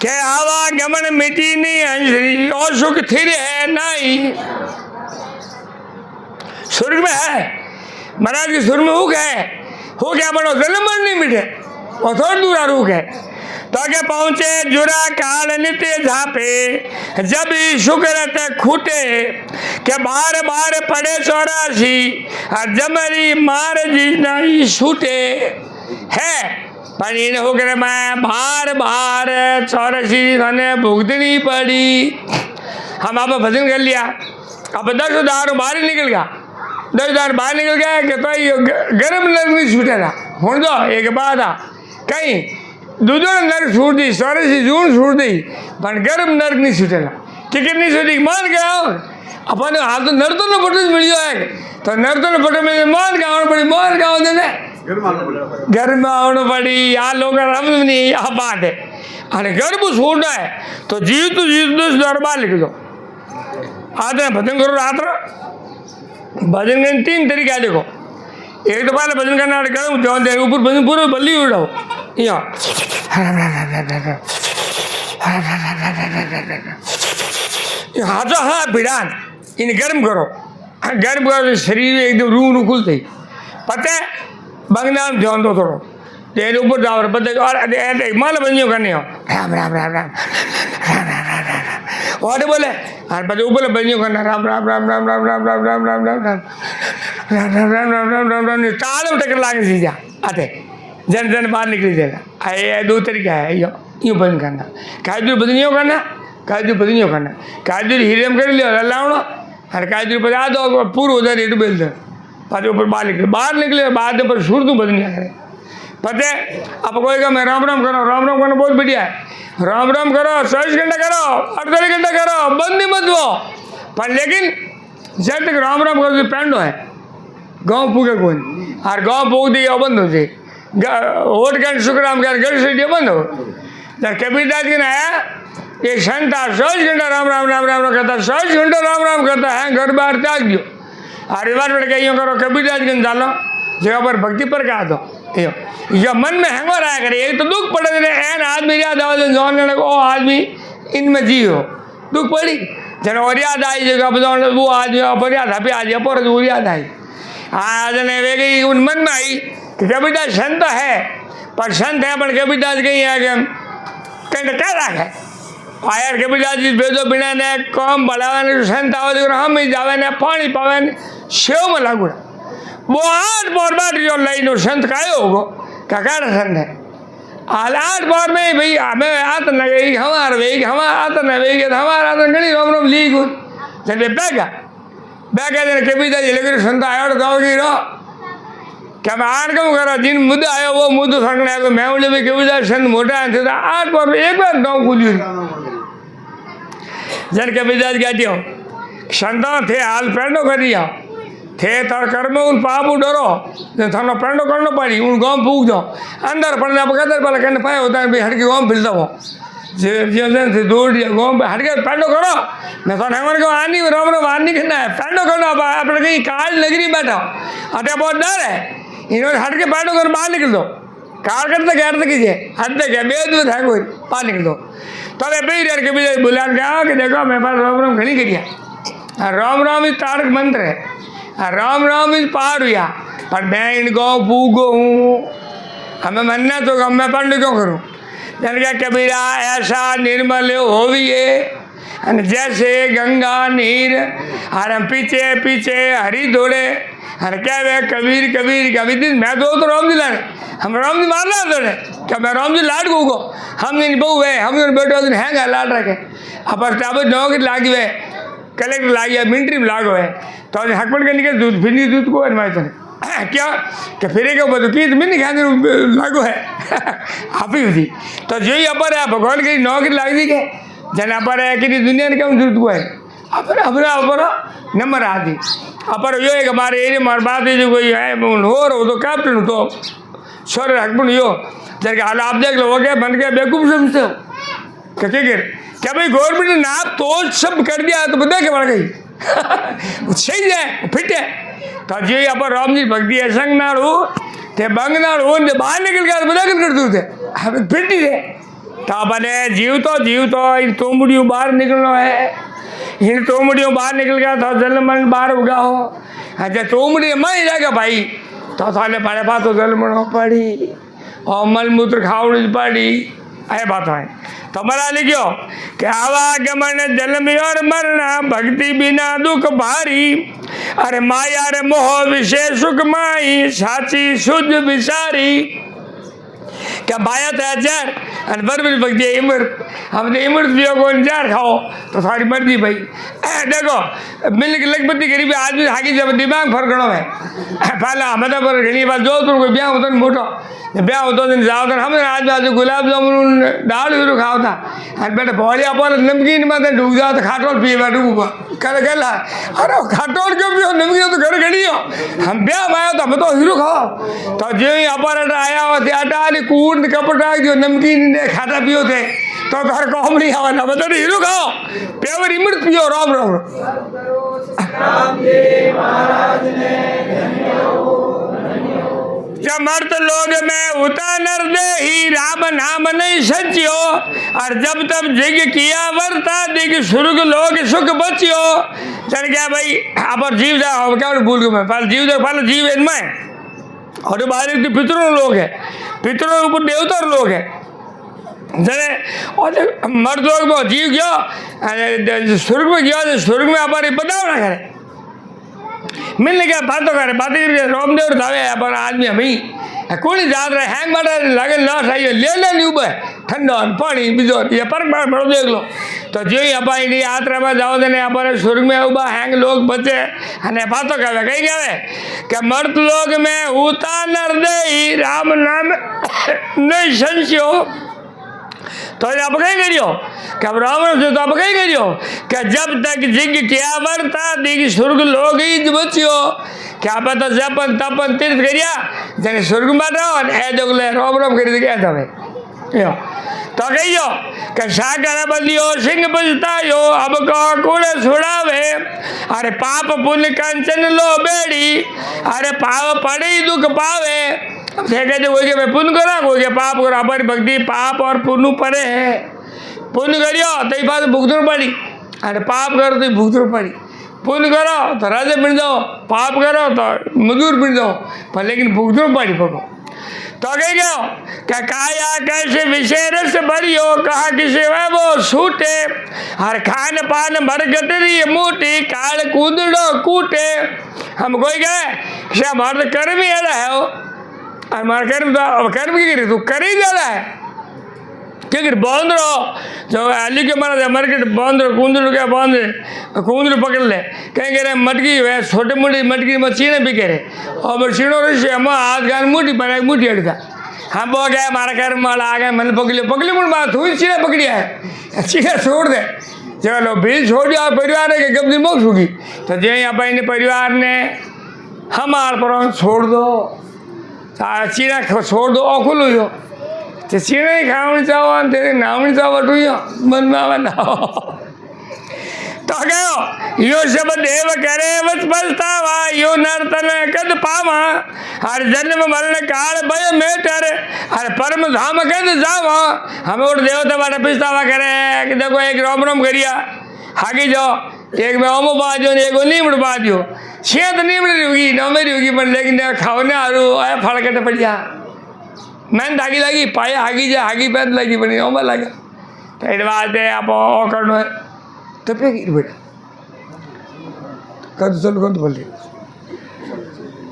के आवा गमन मिटी नहीं हंसरी और सुख थिर है नहीं स्वर्ग में है महाराज के सुर में हुक है हो क्या बनो जन्म मर नहीं मिटे और थोड़ा दूर रुक है तो के पहुँचे जुरा काल नित्य झापे जब शुक्र खूटे के बार बार पड़े 84 और जमरी मार जी नहीं छूटे है पर इन होकर मैं बार बार 84 मैंने भुगतनी पड़ी हम आप भजन कर लिया अब 10,000 बाहर ही निकल गया 10,000 बाहर निकल गया कि तो गर्म नर्क नहीं छूटेगा हूँ दो एक बात आ कहीं दूजो नर्क छूट दी 84 जून छूट दी पर गर्म नर्क नहीं छूटेगा टिकट नहीं छूटी मान के आओ अपन हाथ तो नर्तों ने पटे मिलियो है तो नर्तों ने पटे में मान के आना पड़ी मान के आओ देने घर में आना पड़ी यहाँ लोग समझ नहीं यहाँ बात है अरे गर्भ छूटना है तो जीत दरबार लिख दो आते हैं भजन करो रात भजन करने 3 तरीका देखो एक तो पहले भजन करना करो ऊपर भजन पूरे बल्ली उड़ाओ यहाँ हाथों हाँ भिड़ान इन गर्म करो शरीर एकदम रू खुलते पता है बंगनाम ध्यान दो थोड़ो तेरे ऊपर जाओ पता और माल बंजियों करने हो राम राम राम राम और बोले और पता ऊपर बंजियों करना राम राम राम राम राम राम राम राम राम राम राम राम राम राम राम राम राम राम ताल टक्कर लागे सीधा आते जन बाहर निकल जाएगा ये 2 तरीका है यूँ भजन करना कायदूर बदनियों करना कायदूर बदनियों करना कायदूर हिरम कर लियो लावना और कायदूर बजा दो पूर्व उधर इट बेल दे पाँच ऊपर बाहर निकले बाद ऊपर सुर तू बदनिया करे पता है अब कोई का मैं राम राम करना बहुत बढ़िया है, राम राम करो 24 घंटा करो 48 घंटा करो बंद नहीं मत वो, पर लेकिन जब तक राम राम करो तो पेंडो है गाँव पूगे कौन और गाँव पूग दी बंद हो जाए वोट कर शुक्राम कर घर से बंद हो। जब कबीरदास जी ने आया एक संत था 24 घंटा राम राम राम राम राम करता 24 घंटा राम राम करता है, घर बाहर त्याग दियो और रिवाज बैठ के यूँ करो कबीरदास जी डालो जगह पर भक्ति पर कहा दो या मन में हैंगो रहा करे, एक तो दुख पड़े एन आदमी याद आवाज जौन ओ आदमी इनमें जियो दुख पड़ी जन और याद आई जगह पर वो आदमी पर याद है आज पर वो याद आई आज ने वे गई उन मन में आई कि कबीरदास संत है पर संत है पर कबीरदास कहीं है कि कहीं क्या राख है आयर कबीरदास जी भेजो बिना ने कम बढ़ावे संत आवे हम ही जावे ने पानी पावे ने सेव में लागू वो 8 बार बाट जो लई नो संत कायो होगो काकार संत है हाल 8 बार में भाई हमें आत न गई हमार वेग हमार आत न वेग हमारा तो गणी रोम रोम ली गुण जब बैगा ने कबीरदास जी लेकर संत आयो तो गाओगी रो क्या मैं आन कम करा जिन मुद्दे आयो वो मुद्दे सकने तो मैं बोले भाई कबीरदास संत मोटा है तो 8 बार में एक बार गाँव कूदी जन कबीरदास कहती हो संता थे हाल पेड़ो कर दिया थे तार कर्म उन पाप डरो थानो पेड़ो करना पड़ी उन गाँव पूग जाओ अंदर पड़ने बगैर पहले कहने पाए होता है भाई हट के गाँव फिरता हो से दौड़ दिया गाँव पे हट के पेड़ो करो मैं तो हमारे को आनी राम राम आनी करना है पेड़ो करना अपने कहीं काल नगरी बैठा अटे बहुत डर है इन्होंने हट के पेड़ो कर बाहर निकल दो कार करते कहते कीजिए हटते क्या बेद में था कोई बाहर निकल दो तो अरे भाई यार कभी बुला गया कि देखो मेरे पास राम राम घनी करिया राम राम इस तारक मंत्र है राम राम इस पार हुआ पर मैं इन गाँव पूगो हूँ हमें मनना तो मैं पंड क्यों करूँ जन क्या कबीरा ऐसा निर्मल होविए जैसे गंगा नीर और हम पीछे पीछे हरी दौड़े अरे क्या वे कबीर कबीर कबीर दिन मैं तो राम जी लाने हम राम जी मारना दौड़े क्या मैं राम जी लाड को हम दिन बहु है हम बेटो दिन हैंगा लाड रखे अब टाबर नौकरी लागी हुए कलेक्टर लागी है मिलिट्री में लागो है तो हकमत करने के दूध फिर दूध को अनवाइज क्या कि फिर के ऊपर की तो मैंने ख्याल लागू है आप ही थी तो जो ही अपर है भगवान की नौकरी लाग दी के जन अपर है कि दुनिया ने क्यों जरूरत को है अपर अपर अपर नंबर आती अपर यो है कि हमारे एरिया मार बात है जो कोई है हो रहा तो कैप्टन तो सर हकमत यो जब हाल आप देख लो क्या बन गया बेवकूफ़ समझते हो क्या भाई गवर्नमेंट ने नाप तो सब कर दिया तो बता के बढ़ गई सही है फिट है तो जो अपर राम जी भक्ति है संग नाड़ू ते बंग नाड़ू बाहर निकल गया बता कर दू थे फिट ही थे तो अपने जीव तो इन तोमड़ियों बाहर निकलना है इन तोमड़ियों बाहर निकल गया तो जल मन बाहर उगा हो अच्छा तोमड़ी मर जाएगा भाई तो थाने पाने पास तो जल मन पड़ी और मल मूत्र खावड़ी पड़ी ऐ बात है तो मरा लिखो कि आवागमन जन्म और मरना भक्ति बिना दुख भारी अरे माया रे मोह विषय सुख माई साची शुद्ध विसारी क्या बाया था जार और बरबर भक्ति इमृत हमने इमृत पियो को जार खाओ तो सारी मर्जी भाई देखो मिल के लखपति गरीबी आदमी हाकी जब दिमाग फरकड़ो है पहला हमें पर घनी बात जो तुम कोई ब्याह होता मोटो ब्याह होता दिन जाओ तो हमने आज आज गुलाब जामुन दाल शुरू खाओ था और बेटा बॉडी अपन नमकीन में डूब जाओ तो खाटोल पिए मैं डूबा कर गला अरे खाटोल क्यों पियो नमकीन तो घर घड़ी हो हम ब्याह में आयो तो हमें तो हीरो खाओ तो जो ही अपन आया हो आटा कूट कपड़ा जो नमकीन खाता पियो थे तो घर को हम नहीं आवा ना बता हीरो खाओ प्योर इमृत पियो राम राम मर्त लोग में उतार दे ही राम नाम नहीं सचियो और जब तब जिग किया वर्ता दिग सुर्ग लोग सुख बचियो चल क्या भाई आप जीव जाओ क्या भूल गए मैं पहले जीव जाओ पहले जीव इनमें और बाहर तो पितरों लोग है पितरों के ऊपर देवता लोग है जने और मर्द लोग में जीव गया स्वर्ग में गया स्वर्ग में हमारे बताओ ना करे मिलने क्या बातों करे बातें रामदेव धावे पर आदमी हम ही कोई जात रहे हैंग मारे लगे लॉस आई ले नहीं उबे ठंडो पानी बीजो ये पर बड़ो देख लो तो जो ही अपा इंडी यात्रा में जाओ देने अपन स्वर्ग में उबा हैंग लोग बचे अने बातों कहे कहीं कहे कि मर्द लोग में उता नर दे राम नाम नहीं संशयो तो आप कहीं करियो कि रावण से तो आप कहीं करियो कि जब तक जिग क्या वर्ता दिग स्वर्ग लोग ही बचियो क्या पता जपन तपन तीर्थ करिया जने स्वर्ग में रहो ए जोगले रोम रोम करी गया था भाई तो कहियो कि सागर बलियो सिंह बजतायो अब को कूड़े छुड़ावे अरे पाप पुण्य कंचन लो बेड़ी अरे पाप पड़े दुख पावे देखे जो कोई के मैं पुण्य करा कोई के पाप करा हमारी भक्ति पाप और पुण्य पड़े है पुण्य करियो तो ये बात भुगतन पड़ी अरे पाप करो तो भुगतन पड़ी पुण्य करो तो राजे बन जाओ पाप करो तो मजदूर बन जाओ पर लेकिन भुगतन पड़ी पको तो कह गयो क्या काया कैसे विषय रस भरियो कहा किसे वह वो छूटे हर खान पान भर गटरी मूटी काल कूदड़ो कूटे हम कोई गए क्या हमारा कर्म ही ऐसा है वो हमारा कर्म तो कर्म की करी तू कर ही ज्यादा है क्योंकि बांध रहो जो अली के मारा मार्केट बांध रहो कूंदड़ क्या बांध कूंदड़ पकड़ ले कहीं कह रहे मटकी वे छोटे मोटी मटकी में चीने भी कह रहे और चीणो रही हम हाथ गान मुठी पर एक मुठी अड़ता हम वो गए हमारा कर्म वाला आ गए मैंने पकड़ी मुड़ बात हुई चीने पकड़ी है चीने छोड़ दे चलो भी छोड़ दिया परिवार के कब मुक्त होगी तो जो यहाँ पर परिवार ने हमारे पर छोड़ दो चीना छोड़ दो अकुल हुई हो तो चीना ही खावण चाहो तेरे नावण चाहो टूयो मन में आवा ना तो कहो यो सब देव करे बस पछतावा यो नर्तन कद पावा हर जन्म मरण काल भय मेटर हर परम धाम कद जावा हमें उठ देवता वाला पछतावा करे कि देखो एक रोम रोम करिया हागी जाओ एक में ओमो बाजो एक नीमड़ बाजो छे तो नीमड़ होगी न मेरी होगी पर लेकिन खाओने आरू आया फल कटे पड़िया मैंने धागी लगी पाए हागी जा हागी पैद लगी बनी ओमा लगा तो इस बात है आप करना है तो पे गिर बेटा कद चलो कद बोल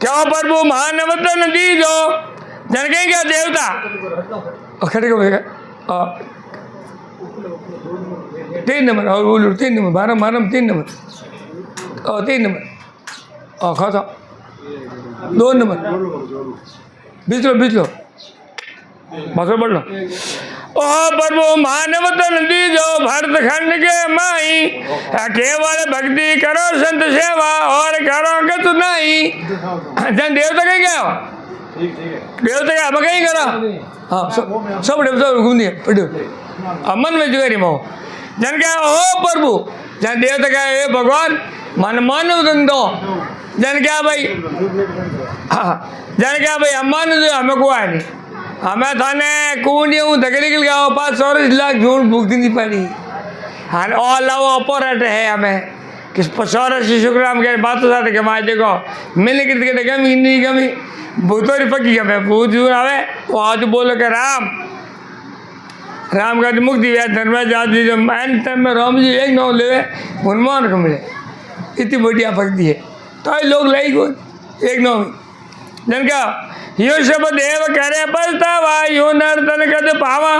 क्या प्रभु महानवतन दीजो जन के क्या देवता खड़े को बेगा 3 नंबर और बोलो 3 नंबर 12 मारम 3 नंबर 3 नंबर खाता 2 नंबर बीच लो बस बढ़ लो ओ प्रभु मानवतन दीजो भरत खंड के माई केवल भक्ति करो संत सेवा और करो कत नहीं जन देवता कहीं गया देवता क्या हम कहीं करा हाँ सब देवता घूम दिए पढ़ो अमन में जुगारी मो जन क्या ओ प्रभु जन देवता क्या हे भगवान मन मानवतन दो जन क्या भाई हाँ जन क्या भाई अम्मान दो हमें को आए नहीं हमें थाने कूंडी हूँ धकेली गया 5 लाख झूठ भुगती नहीं पड़ी हाँ और लाओ ऑपोरेट है हमें किस 5 शुक्राम के बात तो साथ के माए देखो मिलने की गमी नहीं गमी भूतोरी पकी गमे भूत जून आवे वो आज बोलो के राम का मुक्ति व्याज धर्म जाति जो मैन टाइम में राम जी एक नाव ले हनुमान को मिले इतनी बढ़िया भक्ति है तो लोग लाई को एक नाव जन क्या यो सब देव करे पछतावा यो नर्तन कद पावा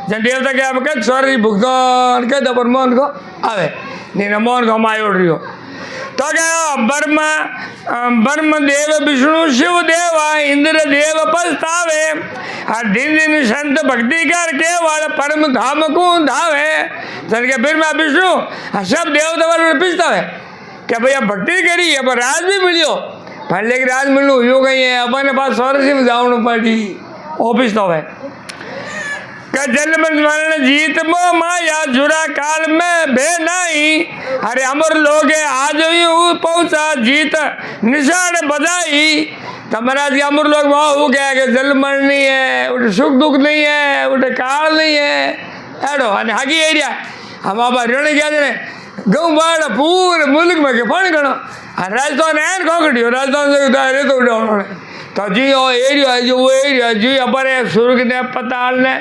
जन देवता के अब कद सॉरी भुगतान कद पर मन को आवे नहीं मन को माय उड़ रही हो तो क्या ब्रह्म देव विष्णु शिव देवा इंद्र देव पछतावे हर दिन संत भक्ति कर केवल परम धाम को धावे जन के फिर मैं विष्णु सब देवता वाले पछतावे क्या भैया भक्ति करी अब राज भी मिलियो पर लेकिन राज मिलू यो कहीं है अपने पास सौरसी में जाऊँ पड़ी ऑफिस तो है का जन्म मरण जीत मो माया जुरा काल में भे नहीं अरे अमर लोग आज ही पहुंचा जीत निशान बधाई तो महाराज के अमर लोग वहाँ हो गया कि जन्म मरण नहीं है उठे सुख दुख नहीं है उठे काल नहीं है एडो अने हागी एरिया हम आप ऋण क्या जने गऊ बाड़ पूरे मुल्क में के पानी गणो राजस्थान है खोखड़ी राजस्थान से रे तो उड़ाने तो जी वो एरिया है जो वो एरिया जी हमारे स्वर्ग ने पताल ने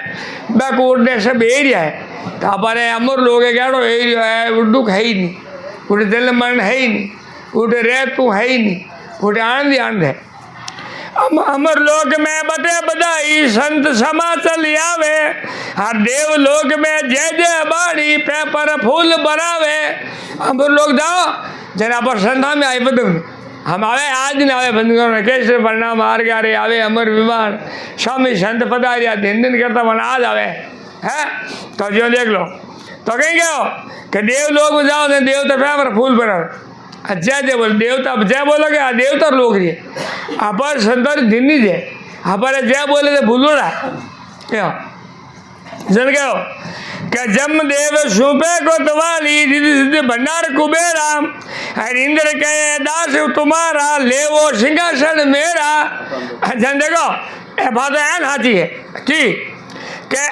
बैकवर्ड ने सब एरिया है तो हमारे अमर लोग क्या एरिया है वो दुख है ही नहीं उठे जल मरण है ही नहीं उठे रे तू है ही नहीं, उठे आनंद ही आनंद है। अमर लोक में बटे बधाई संत समा चल आवे, हर देव लोक में जय जय बाड़ी पेपर फूल बनावे। अमर लोक जाओ जरा पर संता में आए बदम हम आवे आज न आवे बंद केसर परिणाम हार गया रे आवे अमर विमान स्वामी संत पधारिया दिन दिन करता मन आज आवे है। तो जो देख लो तो कहीं क्या हो कि देव लोग में जाओ तो देवता पेपर फूल बनावे। जय जय बोल देवता जय बोलोगे देवता लोग रही अपर संतर दिन नहीं दे अपर जय बोले तो भूलोड़ा क्यों जन क्या हो कि जम देव सुपे को तवाली रिद्धि सिद्धि भंडार कुबेरा और इंद्र के दास तुम्हारा ले वो सिंहासन मेरा। जन देखो ए बात है ना हाथी है ठीक के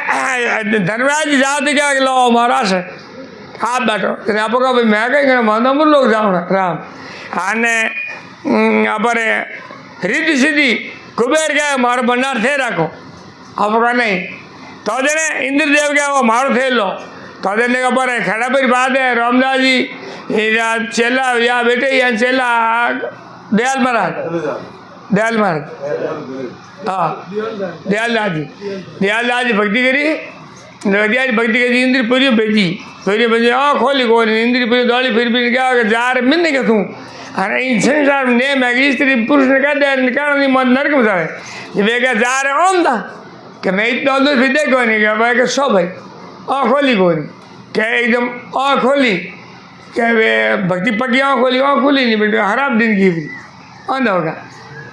धनराज जाति क्या लो महाराज आप बैठो तेरे आपको भाई मैं कहीं माधवपुर लोग जाऊँ ना राम आने अपने रिद्धि सिद्धि कुबेर क्या मारो भंडार थे रखो आपका नहीं तो जने इंद्रदेव क्या वो मारो थे लो तो जने का पर खड़ा पर बात है रामदास जी चेला या बेटे या चेला दयाल महाराज हाँ दयालदास जी भक्ति करी भक्ति करी इंद्रपुरी भेजी फिर बजे खोली को इंद्रपुरी दौड़ी फिर क्या जा रहे मिलने के तू अरे इन संसार में नेम है स्त्री पुरुष ने कहते हैं निकाल नहीं मत नरक में जाए वे क्या जा रहे ओम था कि मैं इतना दूर फिर देखो नहीं क्या भाई क्या सो भाई खोली को नहीं क्या एकदम खोली क्या वे भक्ति पकी खोली खुली नहीं बेटे हराब दिन की फिर अंधा होगा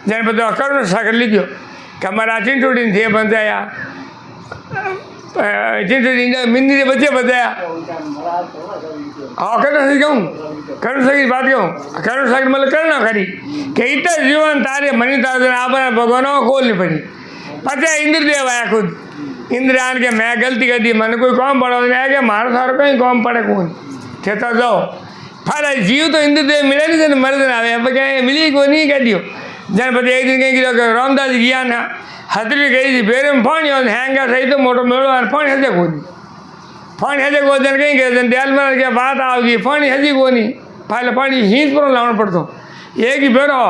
जन पता करुण सागर लिखियो कि हमारा चिंटूटी थे बताया चिंटूटी मिंदी ने बच्चे बताया हाँ करुण सागर कहूँ करुण सागर बात कहूँ करुण सागर मतलब करना खरी कि इतना जीवन तारे मनी तारे आप भगवानों को खोलनी पड़ी। पता है इंद्रदेव आया खुद इंद्र आन के मैं गलती कर दी मैंने कोई काम पड़ा मैं क्या मारो सारो कहीं काम पड़े कौन कहता जाओ फिर जीव तो इंद्रदेव मिले नहीं थे मर दिन आवे अब क्या मिली को नहीं कह दियो जन पता एक दिन कहीं रामदास जी गया ना हथरी गई थी बेरे में पानी और हैंगा सही तो मोटो मेड़ो और पानी हजे को नहीं पानी हजे को जन कहीं गए दयाल महाराज क्या बात आओगी पानी हजी को नहीं पहले पानी हींच पर लाना पड़ता एक ही बेरो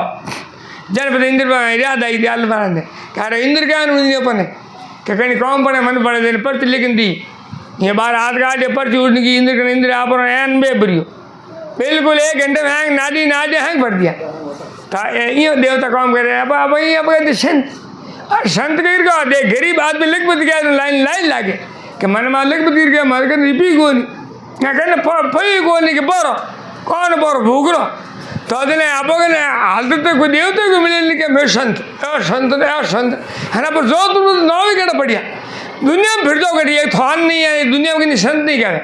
जन पता इंद्र याद आई दयाल महाराज ने कह रहे इंद्र क्या नहीं अपने कि कहीं काम पड़े मन पड़े दिन पर्ची लेकिन दी ये बार हाथ काटे पर्ची उठने की इंद्र आप एन बे भरियो बिल्कुल 1 घंटे में हैंग नादी नादे हैंग भर दिया तो ये देवता काम कर रहे हैं अब अब कहते संत और संत गिर गया देख गरीब आदमी लिख बत गया लाइन लाइन लागे कि मन में लिख बत गिर गया मर कर रिपी को नहीं कहने फई को नहीं कि बोरो कौन बोरो भूख रो तो दिन आप हालत तो कोई देवता को मिले नहीं कि मैं संत है ना पर जो तुम नाव ही कहना बढ़िया दुनिया में फिर दो कटी एक थान नहीं है दुनिया में संत नहीं कहे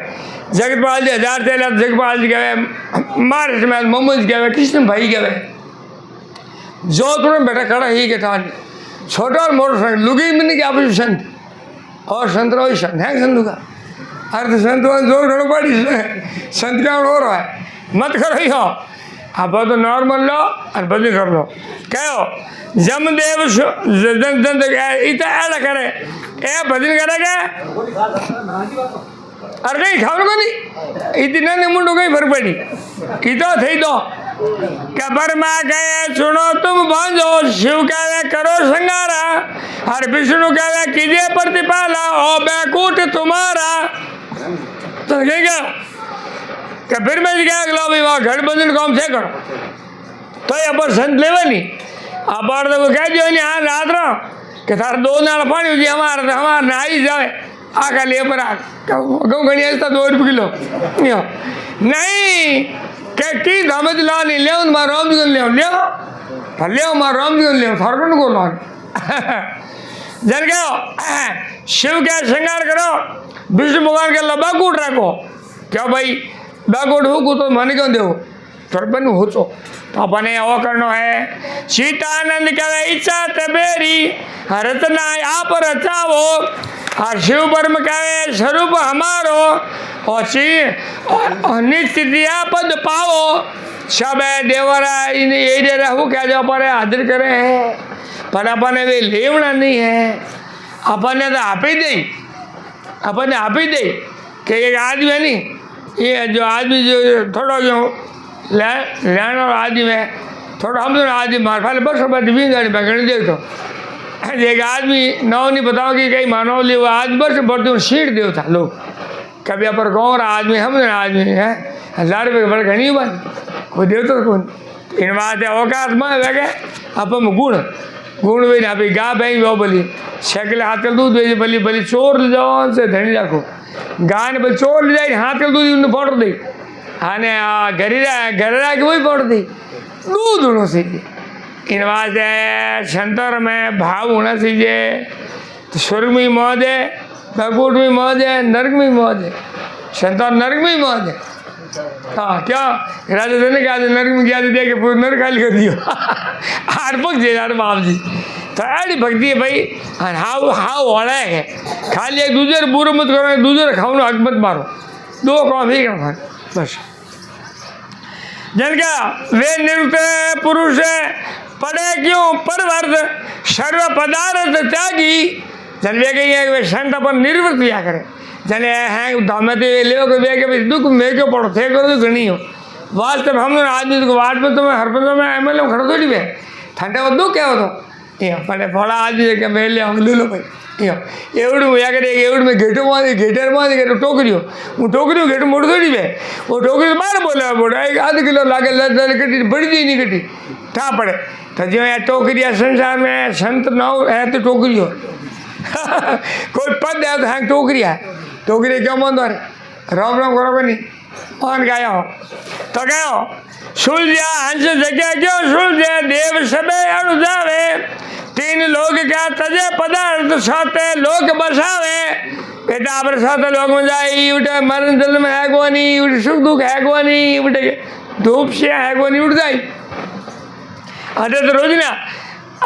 जगतपाल जी 1000 चले जगतपाल जी कहे महाराष्ट्र में मोहम्मद कहे कृष्ण भाई कहे जो तुम बेटा खड़ा ही के ठान छोटा और मोटर संत लुगी में नहीं कि आप संत और संत रहो संत है संत का अरे तो संत जोर घड़ो पड़ी संत का हो रहा है मत करो ही हो आप तो नॉर्मल लो और बदली कर लो कहो जमदेव इतना ऐसा करे ए भजन करेगा अरे कहीं खबर को नहीं इतना नहीं मुंडो कहीं फर्क पड़ी इतो थी दो कबर में गए सुनो तुम भांजो शिव कहे करो संगारा और विष्णु कहे कीजिए प्रतिपाला ओ बैकुट तुम्हारा तो क्या कि फिर मैं क्या अगला भाई वहाँ घर बंधन काम से करो तो ये पर संत लेवा नहीं अब तो कह दियो नहीं हाँ रात रहो कि थार 2 नाल पानी हुई हमारा नहाई जाए आका ले पर गऊ घनी ऐसा 2 रुपये किलो नहीं क्या की धामत ला नहीं ले मार राम जी ले मार राम जी ले थार को लो जन क्या शिव का श्रृंगार करो विष्णु भगवान के लबा कूट रखो क्या भाई बागोड़ हो तो मन क्यों दो थोड़ा हो तो अपने वो करना है सीतानंद कहे इच्छा तबेरी रचना आप रचावो और शिव परम कहे स्वरूप हमारो और निश्चित पद पाओ सब देवरा ये रहू क्या जो पर हाजिर करे है पर अपने वे लेवना नहीं है अपने तो आप ही दे कि एक आदमी है नहीं ये जो आदमी जो थोड़ा जो लैंड और आदि में थोड़ा हम दोनों आदमी मार फाले बस रुपये दिवीन गाड़ी में गणी देख तो एक आदमी नौ नहीं बताओ कि कहीं मानव ले वो आज बस बढ़ते हूँ सीट दे था लोग कभी यहाँ पर गाँव रहा आदमी हम दोनों आदमी है 1000 रुपये के बड़े घनी बन कोई देवता तो कौन इन बात है औकात में लगे अपन गुण गुण भी ना भाई गा बैंक वो बोली शक्ल हाथ कर दूध भेजी बोली बोली चोर ले जाओ से धनी रखो गाय ने बोली चोर ले जाए हाथ कर दूध उन्हें फोड़ दी आने घर के वही फोड़ दी दूध होना चाहिए इन बात है संतर में भाव होना चाहिए तो स्वर्ग में मौज है भगवट में मौज है नरक में मौज है संतर नरक में मौज है हाँ क्या राजा ने कहा नरक में गया दे के पूरे नरक खाली कर दियो हार पक जे यार बाप जी तो ऐसी भक्ति है भाई हाव हाव वाला है खाली एक दूसरे बुरे मत करो एक दूसरे खाओ हक मत मारो दो काम ही करना बस जन क्या वे निरुक्त पुरुष पड़े क्यों परवर्त सर्व पदार्थ त्यागी जन वे कही है वे संत अपन निर्वृत्त किया करे जने हैं दामे तो ले वे के दुख में क्यों पड़ो थे करो तो घनी हो वास्तव हम आदमी को वार्ड में तुम्हें हर पंद्रह में एम एल खड़ा थोड़ी वे ठंडा वो दुख क्या हो तो ये पड़े फड़ा आदमी के मैं ले लो भाई एवढं याकडे एवढं मी घेटेरमध्ये घेतो टोकरी હું ટોકરી घेटो मोठं थोड़ी वे वो टोकरी बार बोला बोला एक आध किलो लागे कटी बड़ी दी नहीं कटी था पड़े तो जो है टोकरी संसार में संत न है तो टोकरी हो कोई पद है तो है टोकरी है टोकरी क्यों बंद हो राम राम करो नहीं कौन गाया हो तो क्या हो सुलझा हंस जगह क्यों सुलझे देव सबे अड़ु जावे तीन लोग क्या तजे पदार्थ साथे लोग बसावे बेटा आप साथ लोग में जाए उठे मरण जल में है कोनी उठे सुख दुख है कोनी उठे धूप से है कोनी उठ जाए अरे तो रोज ना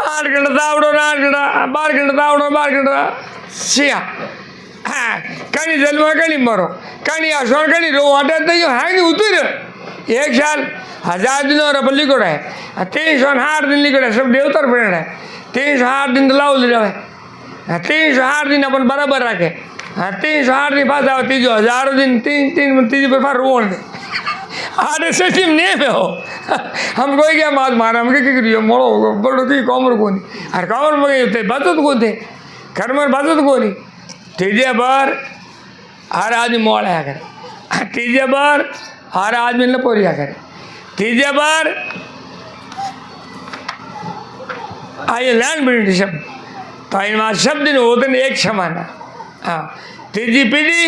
8 घंटा तावड़ो 8 घंटा 12 घंटा तावड़ो 12 घंटा सिया हाँ कहीं जल में कहीं मरो कहीं असर कहीं रो अटे तो ये है नहीं उतर 1 साल 1000 दिन और अपन लिखो रहे 308 दिन लिखो रहे सब देवतर पड़े रहे 308 दिन लाओ ले जाए 308 दिन अपन बराबर रखे 308 दिन पास आओ तीजो 1000 दिन तीज पर पार रोन दे आधे सिस्टम नहीं पे हो हम कोई क्या बात मारा हम क्या करियो मोड़ो बड़ो की कमर को नहीं अरे कमर में गए थे बचत को थे घर में बचत को नहीं तीजे बार हर आदमी मोड़ आया करे तीजे बार हर आदमी लपोरिया करे तीजे बार आइए लैंड ब्रिटिश शब्द तो इन शब्द होते एक समान हाँ तीजी पीढ़ी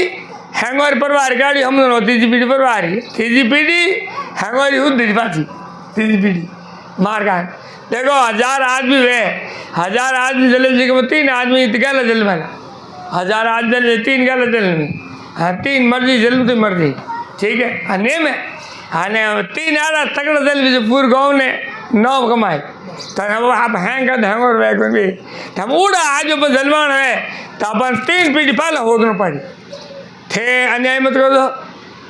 हैंगवारी परिवार गाड़ी हम दोनों तीजी पीढ़ी परिवार तीजी पीढ़ी हैंगवारी खुद पाती तीजी पीढ़ी मार का देखो 1000 आदमी वे 1000 आदमी जल जी के 3 आदमी गल जल में 1000 आदमी जल 3 गल जल में हाँ 3 मर्जी जल तो मर्जी ठीक है अने में आने 3 आधा तगड़ा जल भी पूरे गाँव ने 9 कमाए तो आप हैंग कर हैंगर वे कोई तब उड़ा आज ऊपर जलवान है तो अपन 3 पीढ़ी पहले हो गए पड़ी थे अन्याय मत कर दो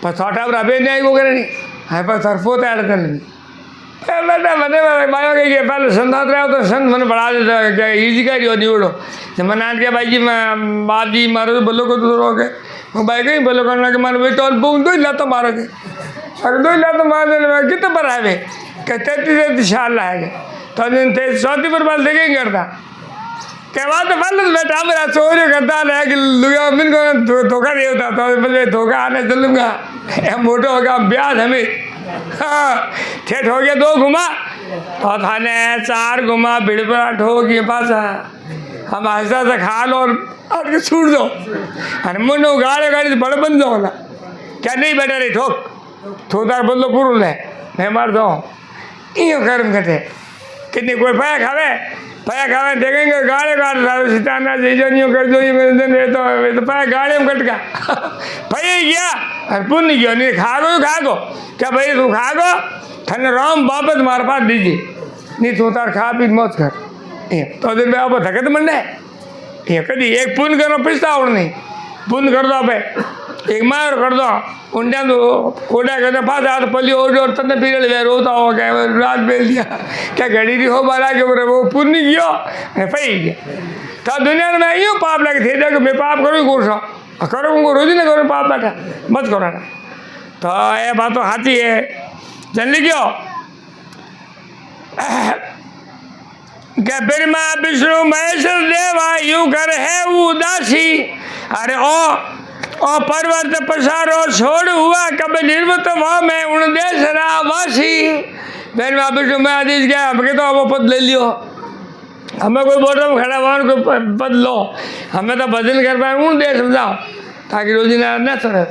पर छोटा बराबर न्याय को करे नहीं हाँ पर सरफोत है अड़चन नहीं बेटा मैंने बायो के पहले संत रहा तो संत मैंने बढ़ा देता क्या ईजी का नहीं उड़ो जब मैंने आज क्या भाई जी मैं बाप जी मारो तो बोलो को तो रोके मैं भाई कहीं बोलो करना कि मैंने बेटा और दो ही लाता मारोगे अगर 2 लात मार देने में कितने पर आए क्या 33 साल लाएंगे तो दिन 34 पर बाल देखेंगे करता क्या बात है पहले बेटा मेरा चोरी करता है कि लुगा मिन को धोखा नहीं होता तो बोले धोखा आने चलूँगा मोटा होगा ब्याज हमें हाँ ठेठ हो गया 2 घुमा तो थाने 4 घुमा भीड़ पर ठोक के पास हम ऐसा से खा लो और के छूट दो अरे मुन्नो गाड़ी से बड़े बन जाओ ना क्या नहीं बेटा रे ठोक थोड़ा बदलो पूर्ण है मैं मार दो यो कर्म करते कितनी कोई पाया खावे देखेंगे गाड़े काट सिताना जीजनियों कर दो ये तो पाया गाड़े में कट का पाया गया और पुण्य गया नहीं खा गो क्या भाई तू खा गो थने राम वापस मार पास दीजिए नहीं तू तार खा पी मौत कर तो दिन में आप थकत मंडे ये कभी एक पुण्य करो पिछता और नहीं पुण्य कर दो भाई एक मार कर दो उंडा तो कोड़ा करते पास आ तो पली और तने पीरियड वे रोता हो गया रात बेल दिया क्या घड़ी थी हो बाला के बोले वो पुण्य किया पही गया तो दुनिया में यूँ पाप लगे थे देखो मैं पाप करूँ कोर्स करो उनको रोज नहीं करो पाप बैठा मत करो ना तो ये बात तो हाथी है जन लिखियो कि ब्रह्मा विष्णु महेश देवा यूं कर है उदासी। अरे ओ पर्वत पसारो छोड़ हुआ कब निर्वत वह मैं उन देश वासी। ब्रह्मा विष्णु महेश गया हम कहते वो पद ले लियो, हमें कोई बोल रहा हूँ खड़ा वहाँ कोई पद लो, हमें तो भजन कर पाए उन देश समझाओ ताकि रोजी न चढ़े।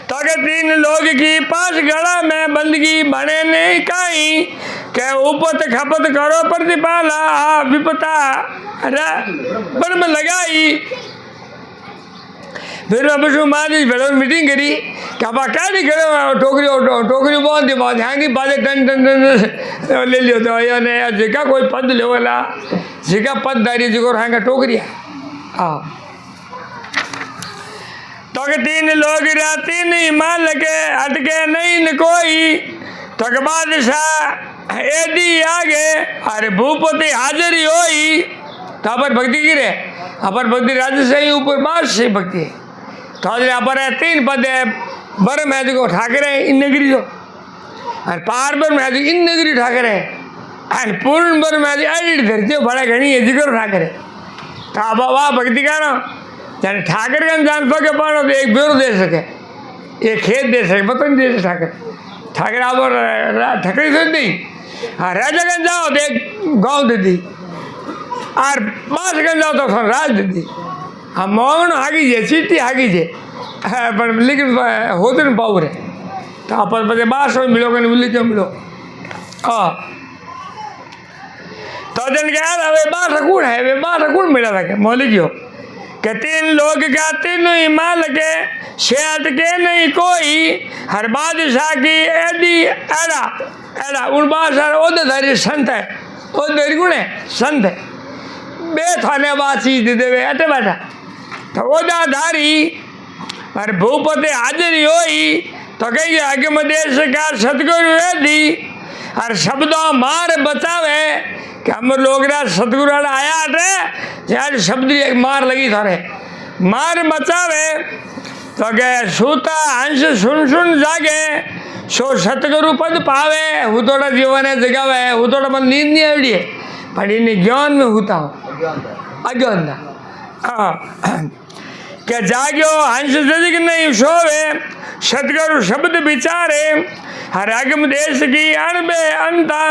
ताकि 3 लोग की 5 गड़ा में बंदगी बने नहीं काई के उपत खपत करो प्रतिपाला विपता पर में लगाई। फिर मैं विष्णु महाराज भेड़ों मीटिंग करी कि आप क्या नहीं करे टोकरी बहुत दी बात यहाँ की बातें टन टन टन ले लियो तो या नहीं जिका कोई पद ले वाला जिका पदधारी जिको रहेंगे टोकरिया। हाँ तो के 3 लोग राती नहीं मान लगे अटके नहीं न कोई तो के बादशाह एदी आगे अरे भूपति हाजिरी होई तो अपर भक्ति की रे अपर भक्ति राज्य से ही ऊपर बास से भक्ति तो अपर 3 पद है बर में को ठाकरे इन नगरी जो और पार बर में इन नगरी ठाकरे और पूर्ण बर में अड़ी धरती बड़ा घनी है जिक्र ठाकरे तो अब वाह भक्ति का ना जाने ठाकर का जान सके पानो तो एक बेरो दे सके एक खेत दे सके पता नहीं दे सके ठाकर आप ठकरी सोच दी हाँ राजागंज जाओ तो एक गाँव दे दी और बासगंज जाओ तो राज दे दी हाँ मोहन हागी जे चीटी हागी जे पर लेकिन होते न पाऊ रे तो आप बजे बास में मिलो कि नहीं क्यों मिलो हाँ तो जन क्या वे बास कौन है वे बास कौन मिला था क्या मौलिक हो कि 3 लोग क्या तीनों ही माल के शेत के नहीं कोई हर बादशाह की एडी एड़ा एड़ा उन बादशाह ओदाधारी संत है ओदाधारी कौन है संत है बे थाने बासी दे देवे अटे बैठा तो ओदाधारी और भूपति हाजिरी होई तो कहीं आगे मदेश का सतगुरु एडी और शब्दों मार बचावे कि हम लोग सतगुरु आया अटे यार शब्द एक मार लगी थारे मार बचावे तो के सूता हंस सुन जागे सो सतगुरु पद पावे हूँ थोड़ा जीवन है जगावे हूँ थोड़ा मन नींद नहीं आवड़ी है पर इन ज्ञान में होता हूँ अज्ञान हाँ के जाग्यो हंस जग नहीं सोवे सतगुरु शब्द विचारे हर अगम देश की अणबे अंता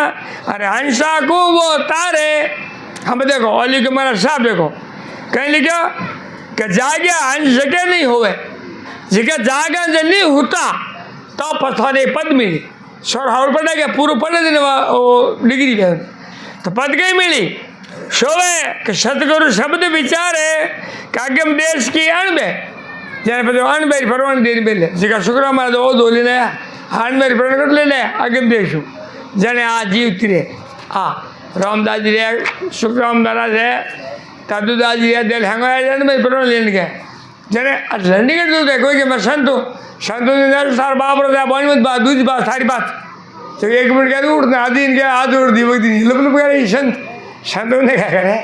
अरे हंसा को वो तारे। हम देखो ओली के मेरा साहब देखो कहीं लिखो कि जागे हंस के नहीं होवे जिके जागा जो नहीं होता तो पथाने पद मिली सर हाउर पढ़ा गया पूरा पढ़े दिन वो डिग्री पे तो पद कहीं मिली सोवे कि सतगुरु शब्द विचारे कागम देश की अणबे जैसे पता अणबे परवान देरी मिले जिका शुक्र हमारा तो वो दो लेना अणबे परवान कर लेने अगम देशु जने आज जीव तिरे हाँ रामदास जी रे शुक्र रामदास है दादूदास जी है दिल हैंगा अणबे परवान लेने गए जने लंडी के दूध है कोई के मैं संत ने सार बाप रहा बनी मत बात दूसरी बात सारी बात तो 1 मिनट कहते उठना आधी इनके हाथ उड़ दी वो दिन लुप कह रही संतों ने क्या करे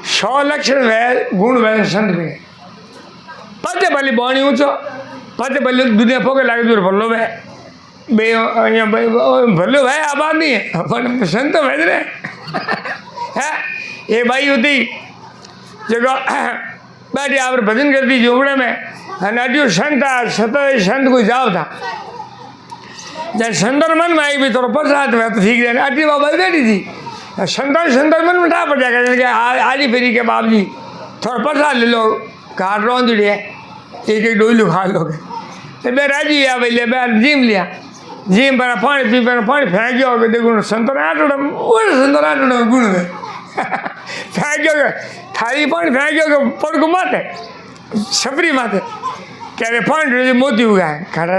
100 लक्षण है गुण है संत में पते भली बाणी ऊँचो पते भले दुनिया पोके लागे दूर भलो भाई बे भलो भाई आबाद नहीं है संत भेज रहे है ये भाई होती जगह बैठी आप भजन करती झोपड़े में अड्यो संत सतत संत कोई जाओ था जब संतर मन में आई भी थोड़ा प्रसाद में तो ठीक है अड्डी बाबा बैठी थी संतर मन में ठा पड़ जाएगा आधी फेरी के बाप जी थोड़ा प्रसाद ले लो काट रौन जुड़ी है एक डोलू खा लोगे तो मैं राजी आ भाई ले मैं जिम लिया जिम पर पानी पी पर पानी फेंक गया देखो संतर आटोड़ा गुण में फेंक गया थाली पानी फेंक गया पड़ को माते छपरी माते क्या रे पानी मोती उगाए खड़ा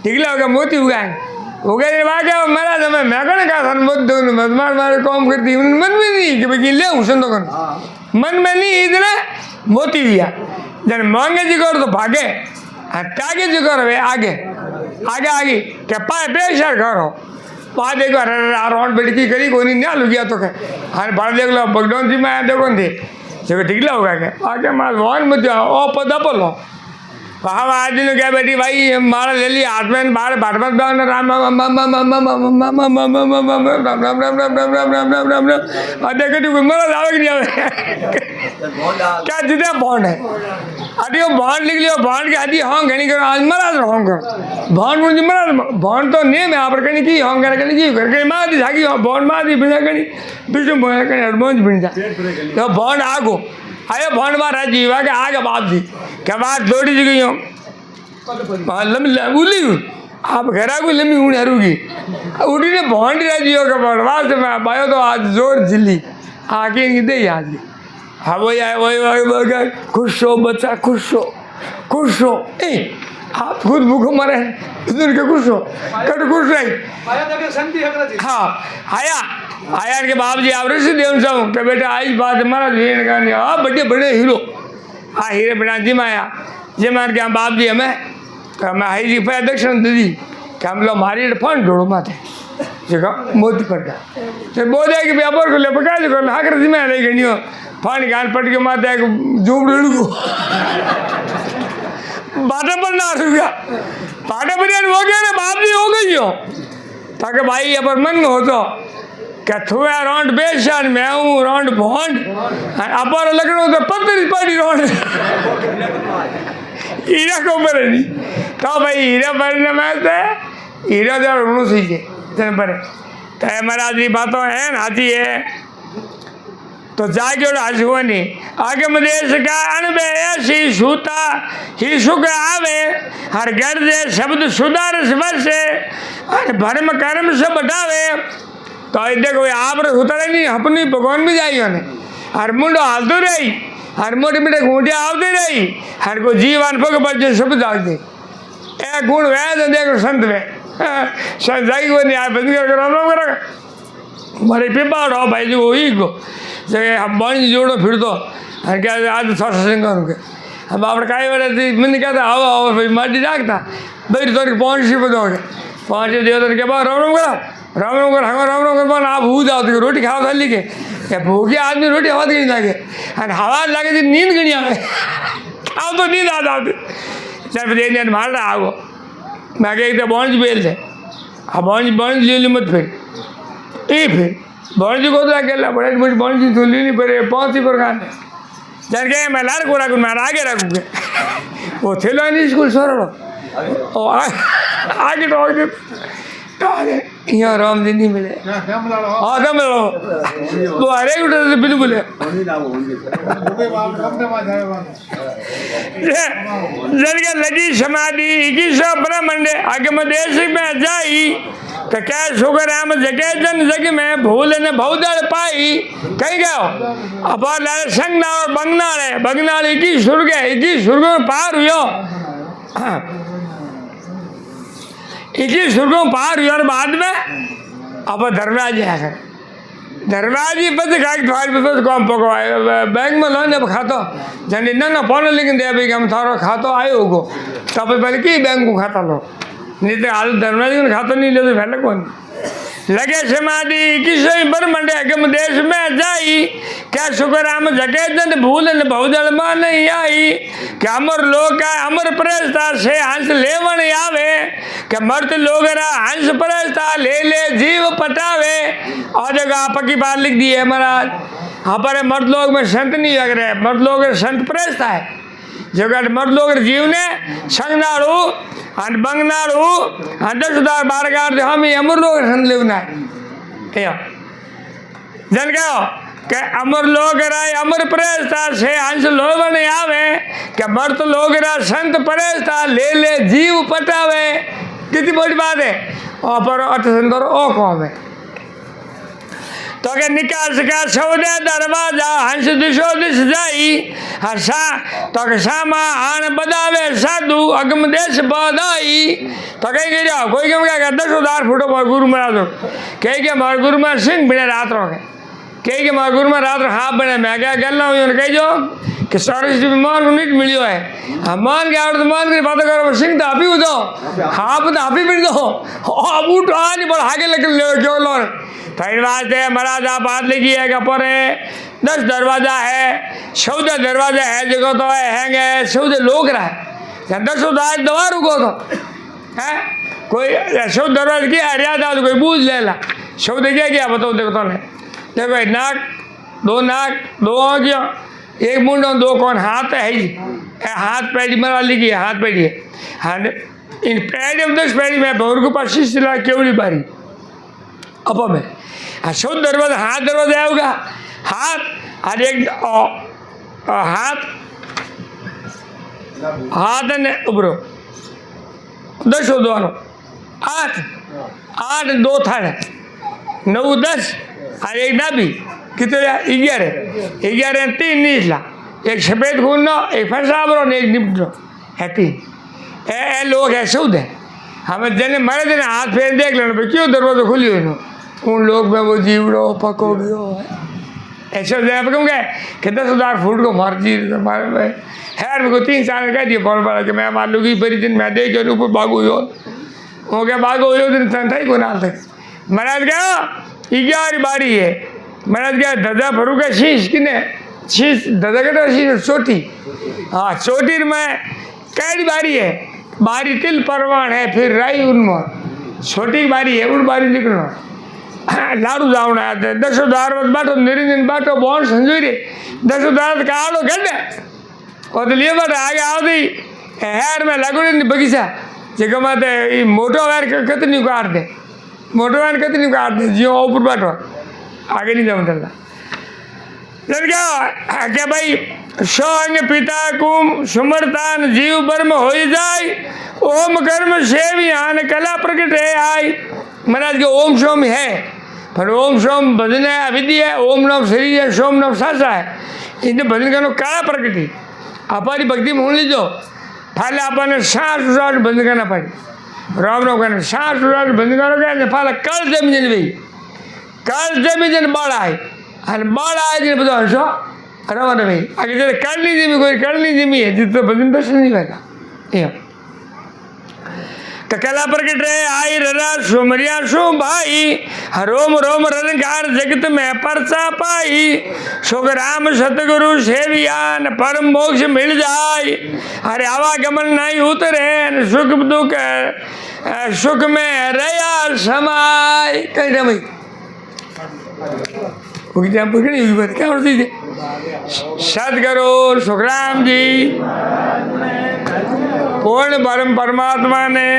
टिकला होगा मोती उगाए हो गए वाक्य मेरा समय मैं कहने कहा था मोती मार काम करती मन में नहीं कि भाई ले संतो कर मन में नहीं इतना मोती दिया जन मांगे जी करो तो भागे कागे जी करो वे आगे आगे आगे क्या पाए प्रेशर करो पा देखो रोड बेटी करी कोई नहीं लू गया तो क्या हाँ बाहर देख लो बगडौन थी मैं देखो थी जब टिकला होगा क्या आगे मार वन मत जाओ ओ पदा पलो वहाँ आदमी ने क्या बेटी भाई मारा ले लिया हाथ में बाहर भाटमत राम राम राम राम राम राम राम और देखे तो महाराज आवे कि नहीं आवे क्या जितना बॉन्ड है अभी वो बॉन्ड लिख लियो बॉन्ड के आदि हाँ घनी करो आज महाराज हाँ करो बॉन्ड मुझे महाराज बॉन्ड तो नहीं मैं आप कहीं की हाँ कहीं की करके मार दी थाकी बॉन्ड मार दी बिना कहीं बिल्कुल बोला कहीं एडवांस बन जा तो बॉन्ड आगो आयो बॉन्ड मारा जीवा के आगे बात दी क्या बात दौड़ी जी गई हो लम्बी उली आप घरा को लम्बी ऊँट हरूगी उठी ने बॉन्ड रह जियो का बड़वा से मैं बायो तो आज जोर झिल्ली आके इनकी दे याद हाँ वही आए वही खुश हो बच्चा खुश हो ए आप खुद भूखो मरे इधर के खुश हो कट खुश रही हाँ आया के बाप जी आप ऋषि देव साहब के बेटा आई बात महाराज वीर का नहीं हाँ बड़े बड़े हीरो हाँ हीरे बिना जिम आया मार के हम बाप जी हमें मैं हाई जी पे दक्षिण दीदी कि हम लोग हमारी फंड ढोड़ो माथे जगह मोदी पड़ गया तो बोल कि व्यापार को ले पका जो हाँ कर मैं नहीं गई हो फंड गान पट के माथे जूम डेढ़ को बाटा पर ना रुका बाटा पर हो गया ना बाप जी हो गई हो ताकि भाई अपर मन में हो तो क्या थुआ राउंड बेशान मैं हूँ राउंड भोंड अपर लखनऊ तो पत्थर पड़ी राउंड हीरा को बरे नहीं तो भाई हीरा भरने में तो हीरा जो घणो सही है तेरे भरे तो महाराज जी बातों है हाथी है तो जागे हाथ हुआ नहीं आगे मदेश का अनबे ऐसी सूता ही सुख आवे हर घर से शब्द सुधार से हर भरम कर्म से बटावे तो देखो आप उतरे नहीं अपनी भगवान भी जाइयो ने हर मुंडो हालतो रही हर मोटे मोटे घूंटिया आवते रही हर को जीवन पग बच्चे सब जागते ए गुण वे तो देखो संत वे संत जागी को नहीं आए बंद कर राम राम करा मारे पिपा उठाओ भाई जी वही को जगह हम बन जोड़ो फिर तो हर क्या आज थोड़ा सत्संग करूँगे हम आप काई वाले थी मैंने क्या था आओ आओ भाई माटी जागता भाई तो 5 रुपये दोगे 5 देव के बाद राम राम करा राम राम कर हमारा राम राम कर पान आप भूल जाओ तो रोटी खाओ थाली के या भूखे आदमी रोटी हवा गणी लागे और हवा लागे थी नींद गणी आवे खाओ तो नींद आ जाती जब देने मार रहा आगो मैं कहे तो बॉन्ज बेल थे अब बॉन्ज ले ली मत फिर बॉन्ज को तो अकेला बड़े मुझे बॉन्ज तो लेनी पड़े 5 ही प्रकार ने जन के मैं लार को रखूँ मैं आगे रखूँगे वो थे लो नहीं स्कूल सर आगे तो आगे यहाँ राम जी नहीं मिले हाँ दम लो वो हरे उठे तो बिल्कुल है जन के लगी समाधि 21 ब्रह्मंडे आगे में देश में जाई तो क्या शुगर हम जगह जन जग में भूल ने भौदड़ पाई कहीं गयो अब संगना और बंगनाल 21 सुर्ग पार हुयो 21 सुर्गों पार हुई और बाद में अब धर्मराज आया धर्मराज ही पता काट फाइल पे कौन पकवाए बैंक में लोन जब खातो जन ना फोन लिख दे भाई हम थारो खातो आयो होगो तब पहले की बैंक को खाता लो नहीं तो हाल धर्मराज को खाता नहीं ले तो पहले कौन लगे समाधि किसी ब्रह्मंड अगम देश में जाई क्या शुक्र हम जगे जन भूल न बहुदल मां नहीं आई क्या अमर लोग का अमर प्रस्ता से हंस लेवन आवे क्या मर्द लोग हंस प्रस्ता ले जीव पटावे और जगह पक्की बात लिख दी है महाराज हाँ पर मर्द लोग में संत नहीं लग रहे मर्द लोग संत प्रस्ता है जगह मर्द लोग जीव ने संगनाड़ू और बंगनाड़ू और 10,000 12 हम ही अमर लोग संत लेवना है जन कहो के अमर लोग राय अमर प्रेस्ता से हंस लोवन आवे के मर्द लोग रा संत प्रेस्ता ले जीव पटावे कितनी बड़ी बात है और पर अर्थ सुंदर ओ कौन है तो के निकास का सौदे दरवाजा हंस दिशो दिश जाई हर्षा तो के सामा आन बदावे साधु अगम देश बदाई तो कहीं जाओ कोई क्या क्या 10,000 फुटो पर गुरु महाराज कहीं के मार गुरु महाराज सिंह बिना रात रोके कहीं के मार गुरु महाराज हाथ बने मैं क्या गल हूँ कही जो कि सरस्वती मान को नीट मिलियो है मान के आड़ तो मान के बात करो सिंह तो आप ही दो हाँ तो आप ही बिड़ दो अब उठ आ नहीं बोल आगे लेकर ले क्यों लो थैन वास्ते महाराज आप बात लिखी है पर 10 दरवाजा है 14 दरवाजा है जगह तो है हैंगे 14 लोग रहा है ત્યાં 10 દાસ દવા રૂકો તો હે कोई शब्द दरवाज किया हरिया था तो कोई बूझ लेला शब्द क्या किया बताओ देखो ने देखो नाक दो आँखियों एक मुंडो दो कौन हाथ है ही हाथ पैड़ी मरा लिखी हाथ पैड़ी है हाँ इन पैड़ी में 10 पैड़ी में भौर को पास शिशिला केवड़ी बारी अब में शब्द दरवाजा हाथ दरवाजा आएगा हाथ और एक हाथ ने उभरो 10 दोनों 8 2 थाने 9 10 और एक नाभी कितने 11 3 नीचला एक सफेद खून नो एक फंसाबरो ने एक निपटो हैप्पी ए लोग है शब्द है हमें जने मरे दिन हाथ फेर देख लेना भाई क्यों दरवाजा खुली हुई नो उन लोग में वो जीवड़ो पको गयो ऐसे कहूँ कि 10,000 फुट को मर्जी मारे भाई खैर मेरे को 3 साल कह दिया बोल पड़ा कि मैं मान लूँ कि बड़ी दिन मैं देख के ऊपर भागू हो गया भागो हो दिन संता ही को नाल तक महाराज क्या 11 बारी है महाराज क्या दादा भरू का शीश किने शीश दादा के शीश चोटी हाँ चोटी में कैडी बारी है बारी तिल परवान है फिर राई उनमें छोटी बारी है उन बारी निकलना लाडू जावना 10,000 बाटो निरंजन बाटो बोन संजूरी 10,000 का आड़ो गड्ढे और तो लिए बाटे आगे आओ दी हेर में लगो नहीं बगीचा जगह माते मोटो वायर कितनी काट दे मोटो वायर कितनी काट दे जियो ऊपर बैठो आगे नहीं जाऊँ चलना जब क्या भाई सोंग पिता कुम सुमरतान जीव बर्म हो जाए ओम कर्म सेवियान कला प्रकट है आई महाराज के ओम सोम है पर ओम सोम भजन है अविधि है ओम नम शरीर है सोम नम सासा है इनसे भजन करना कला प्रकटी अपारी भक्ति में लीजो फाले अपन सांस उड़ाट बंद करना पड़े राम राम करना सांस उड़ाट बंद करो क्या फाले कल जमीन भाई कल जमीन बाढ़ आए और बाढ़ आए जिन बताओ हंसो रवाना भाई आगे जरा कल नहीं जमी कोई कल नहीं जमी है जितना भजन दर्शन नहीं होगा ये तो कला प्रकट रहे आई ररा सुमरिया सो भाई रोम रोम रनकार जगत में परचा पाई सुख राम सतगुरु सेवियान परम मोक्ष मिल जाए अरे आवागमन नहीं उतरे सुख दुख सुख में रया समाय कहीं ना भाई पकड़ी हुई बात क्या होती है सदगुरु सुखराम जी पूर्ण परम परमात्मा ने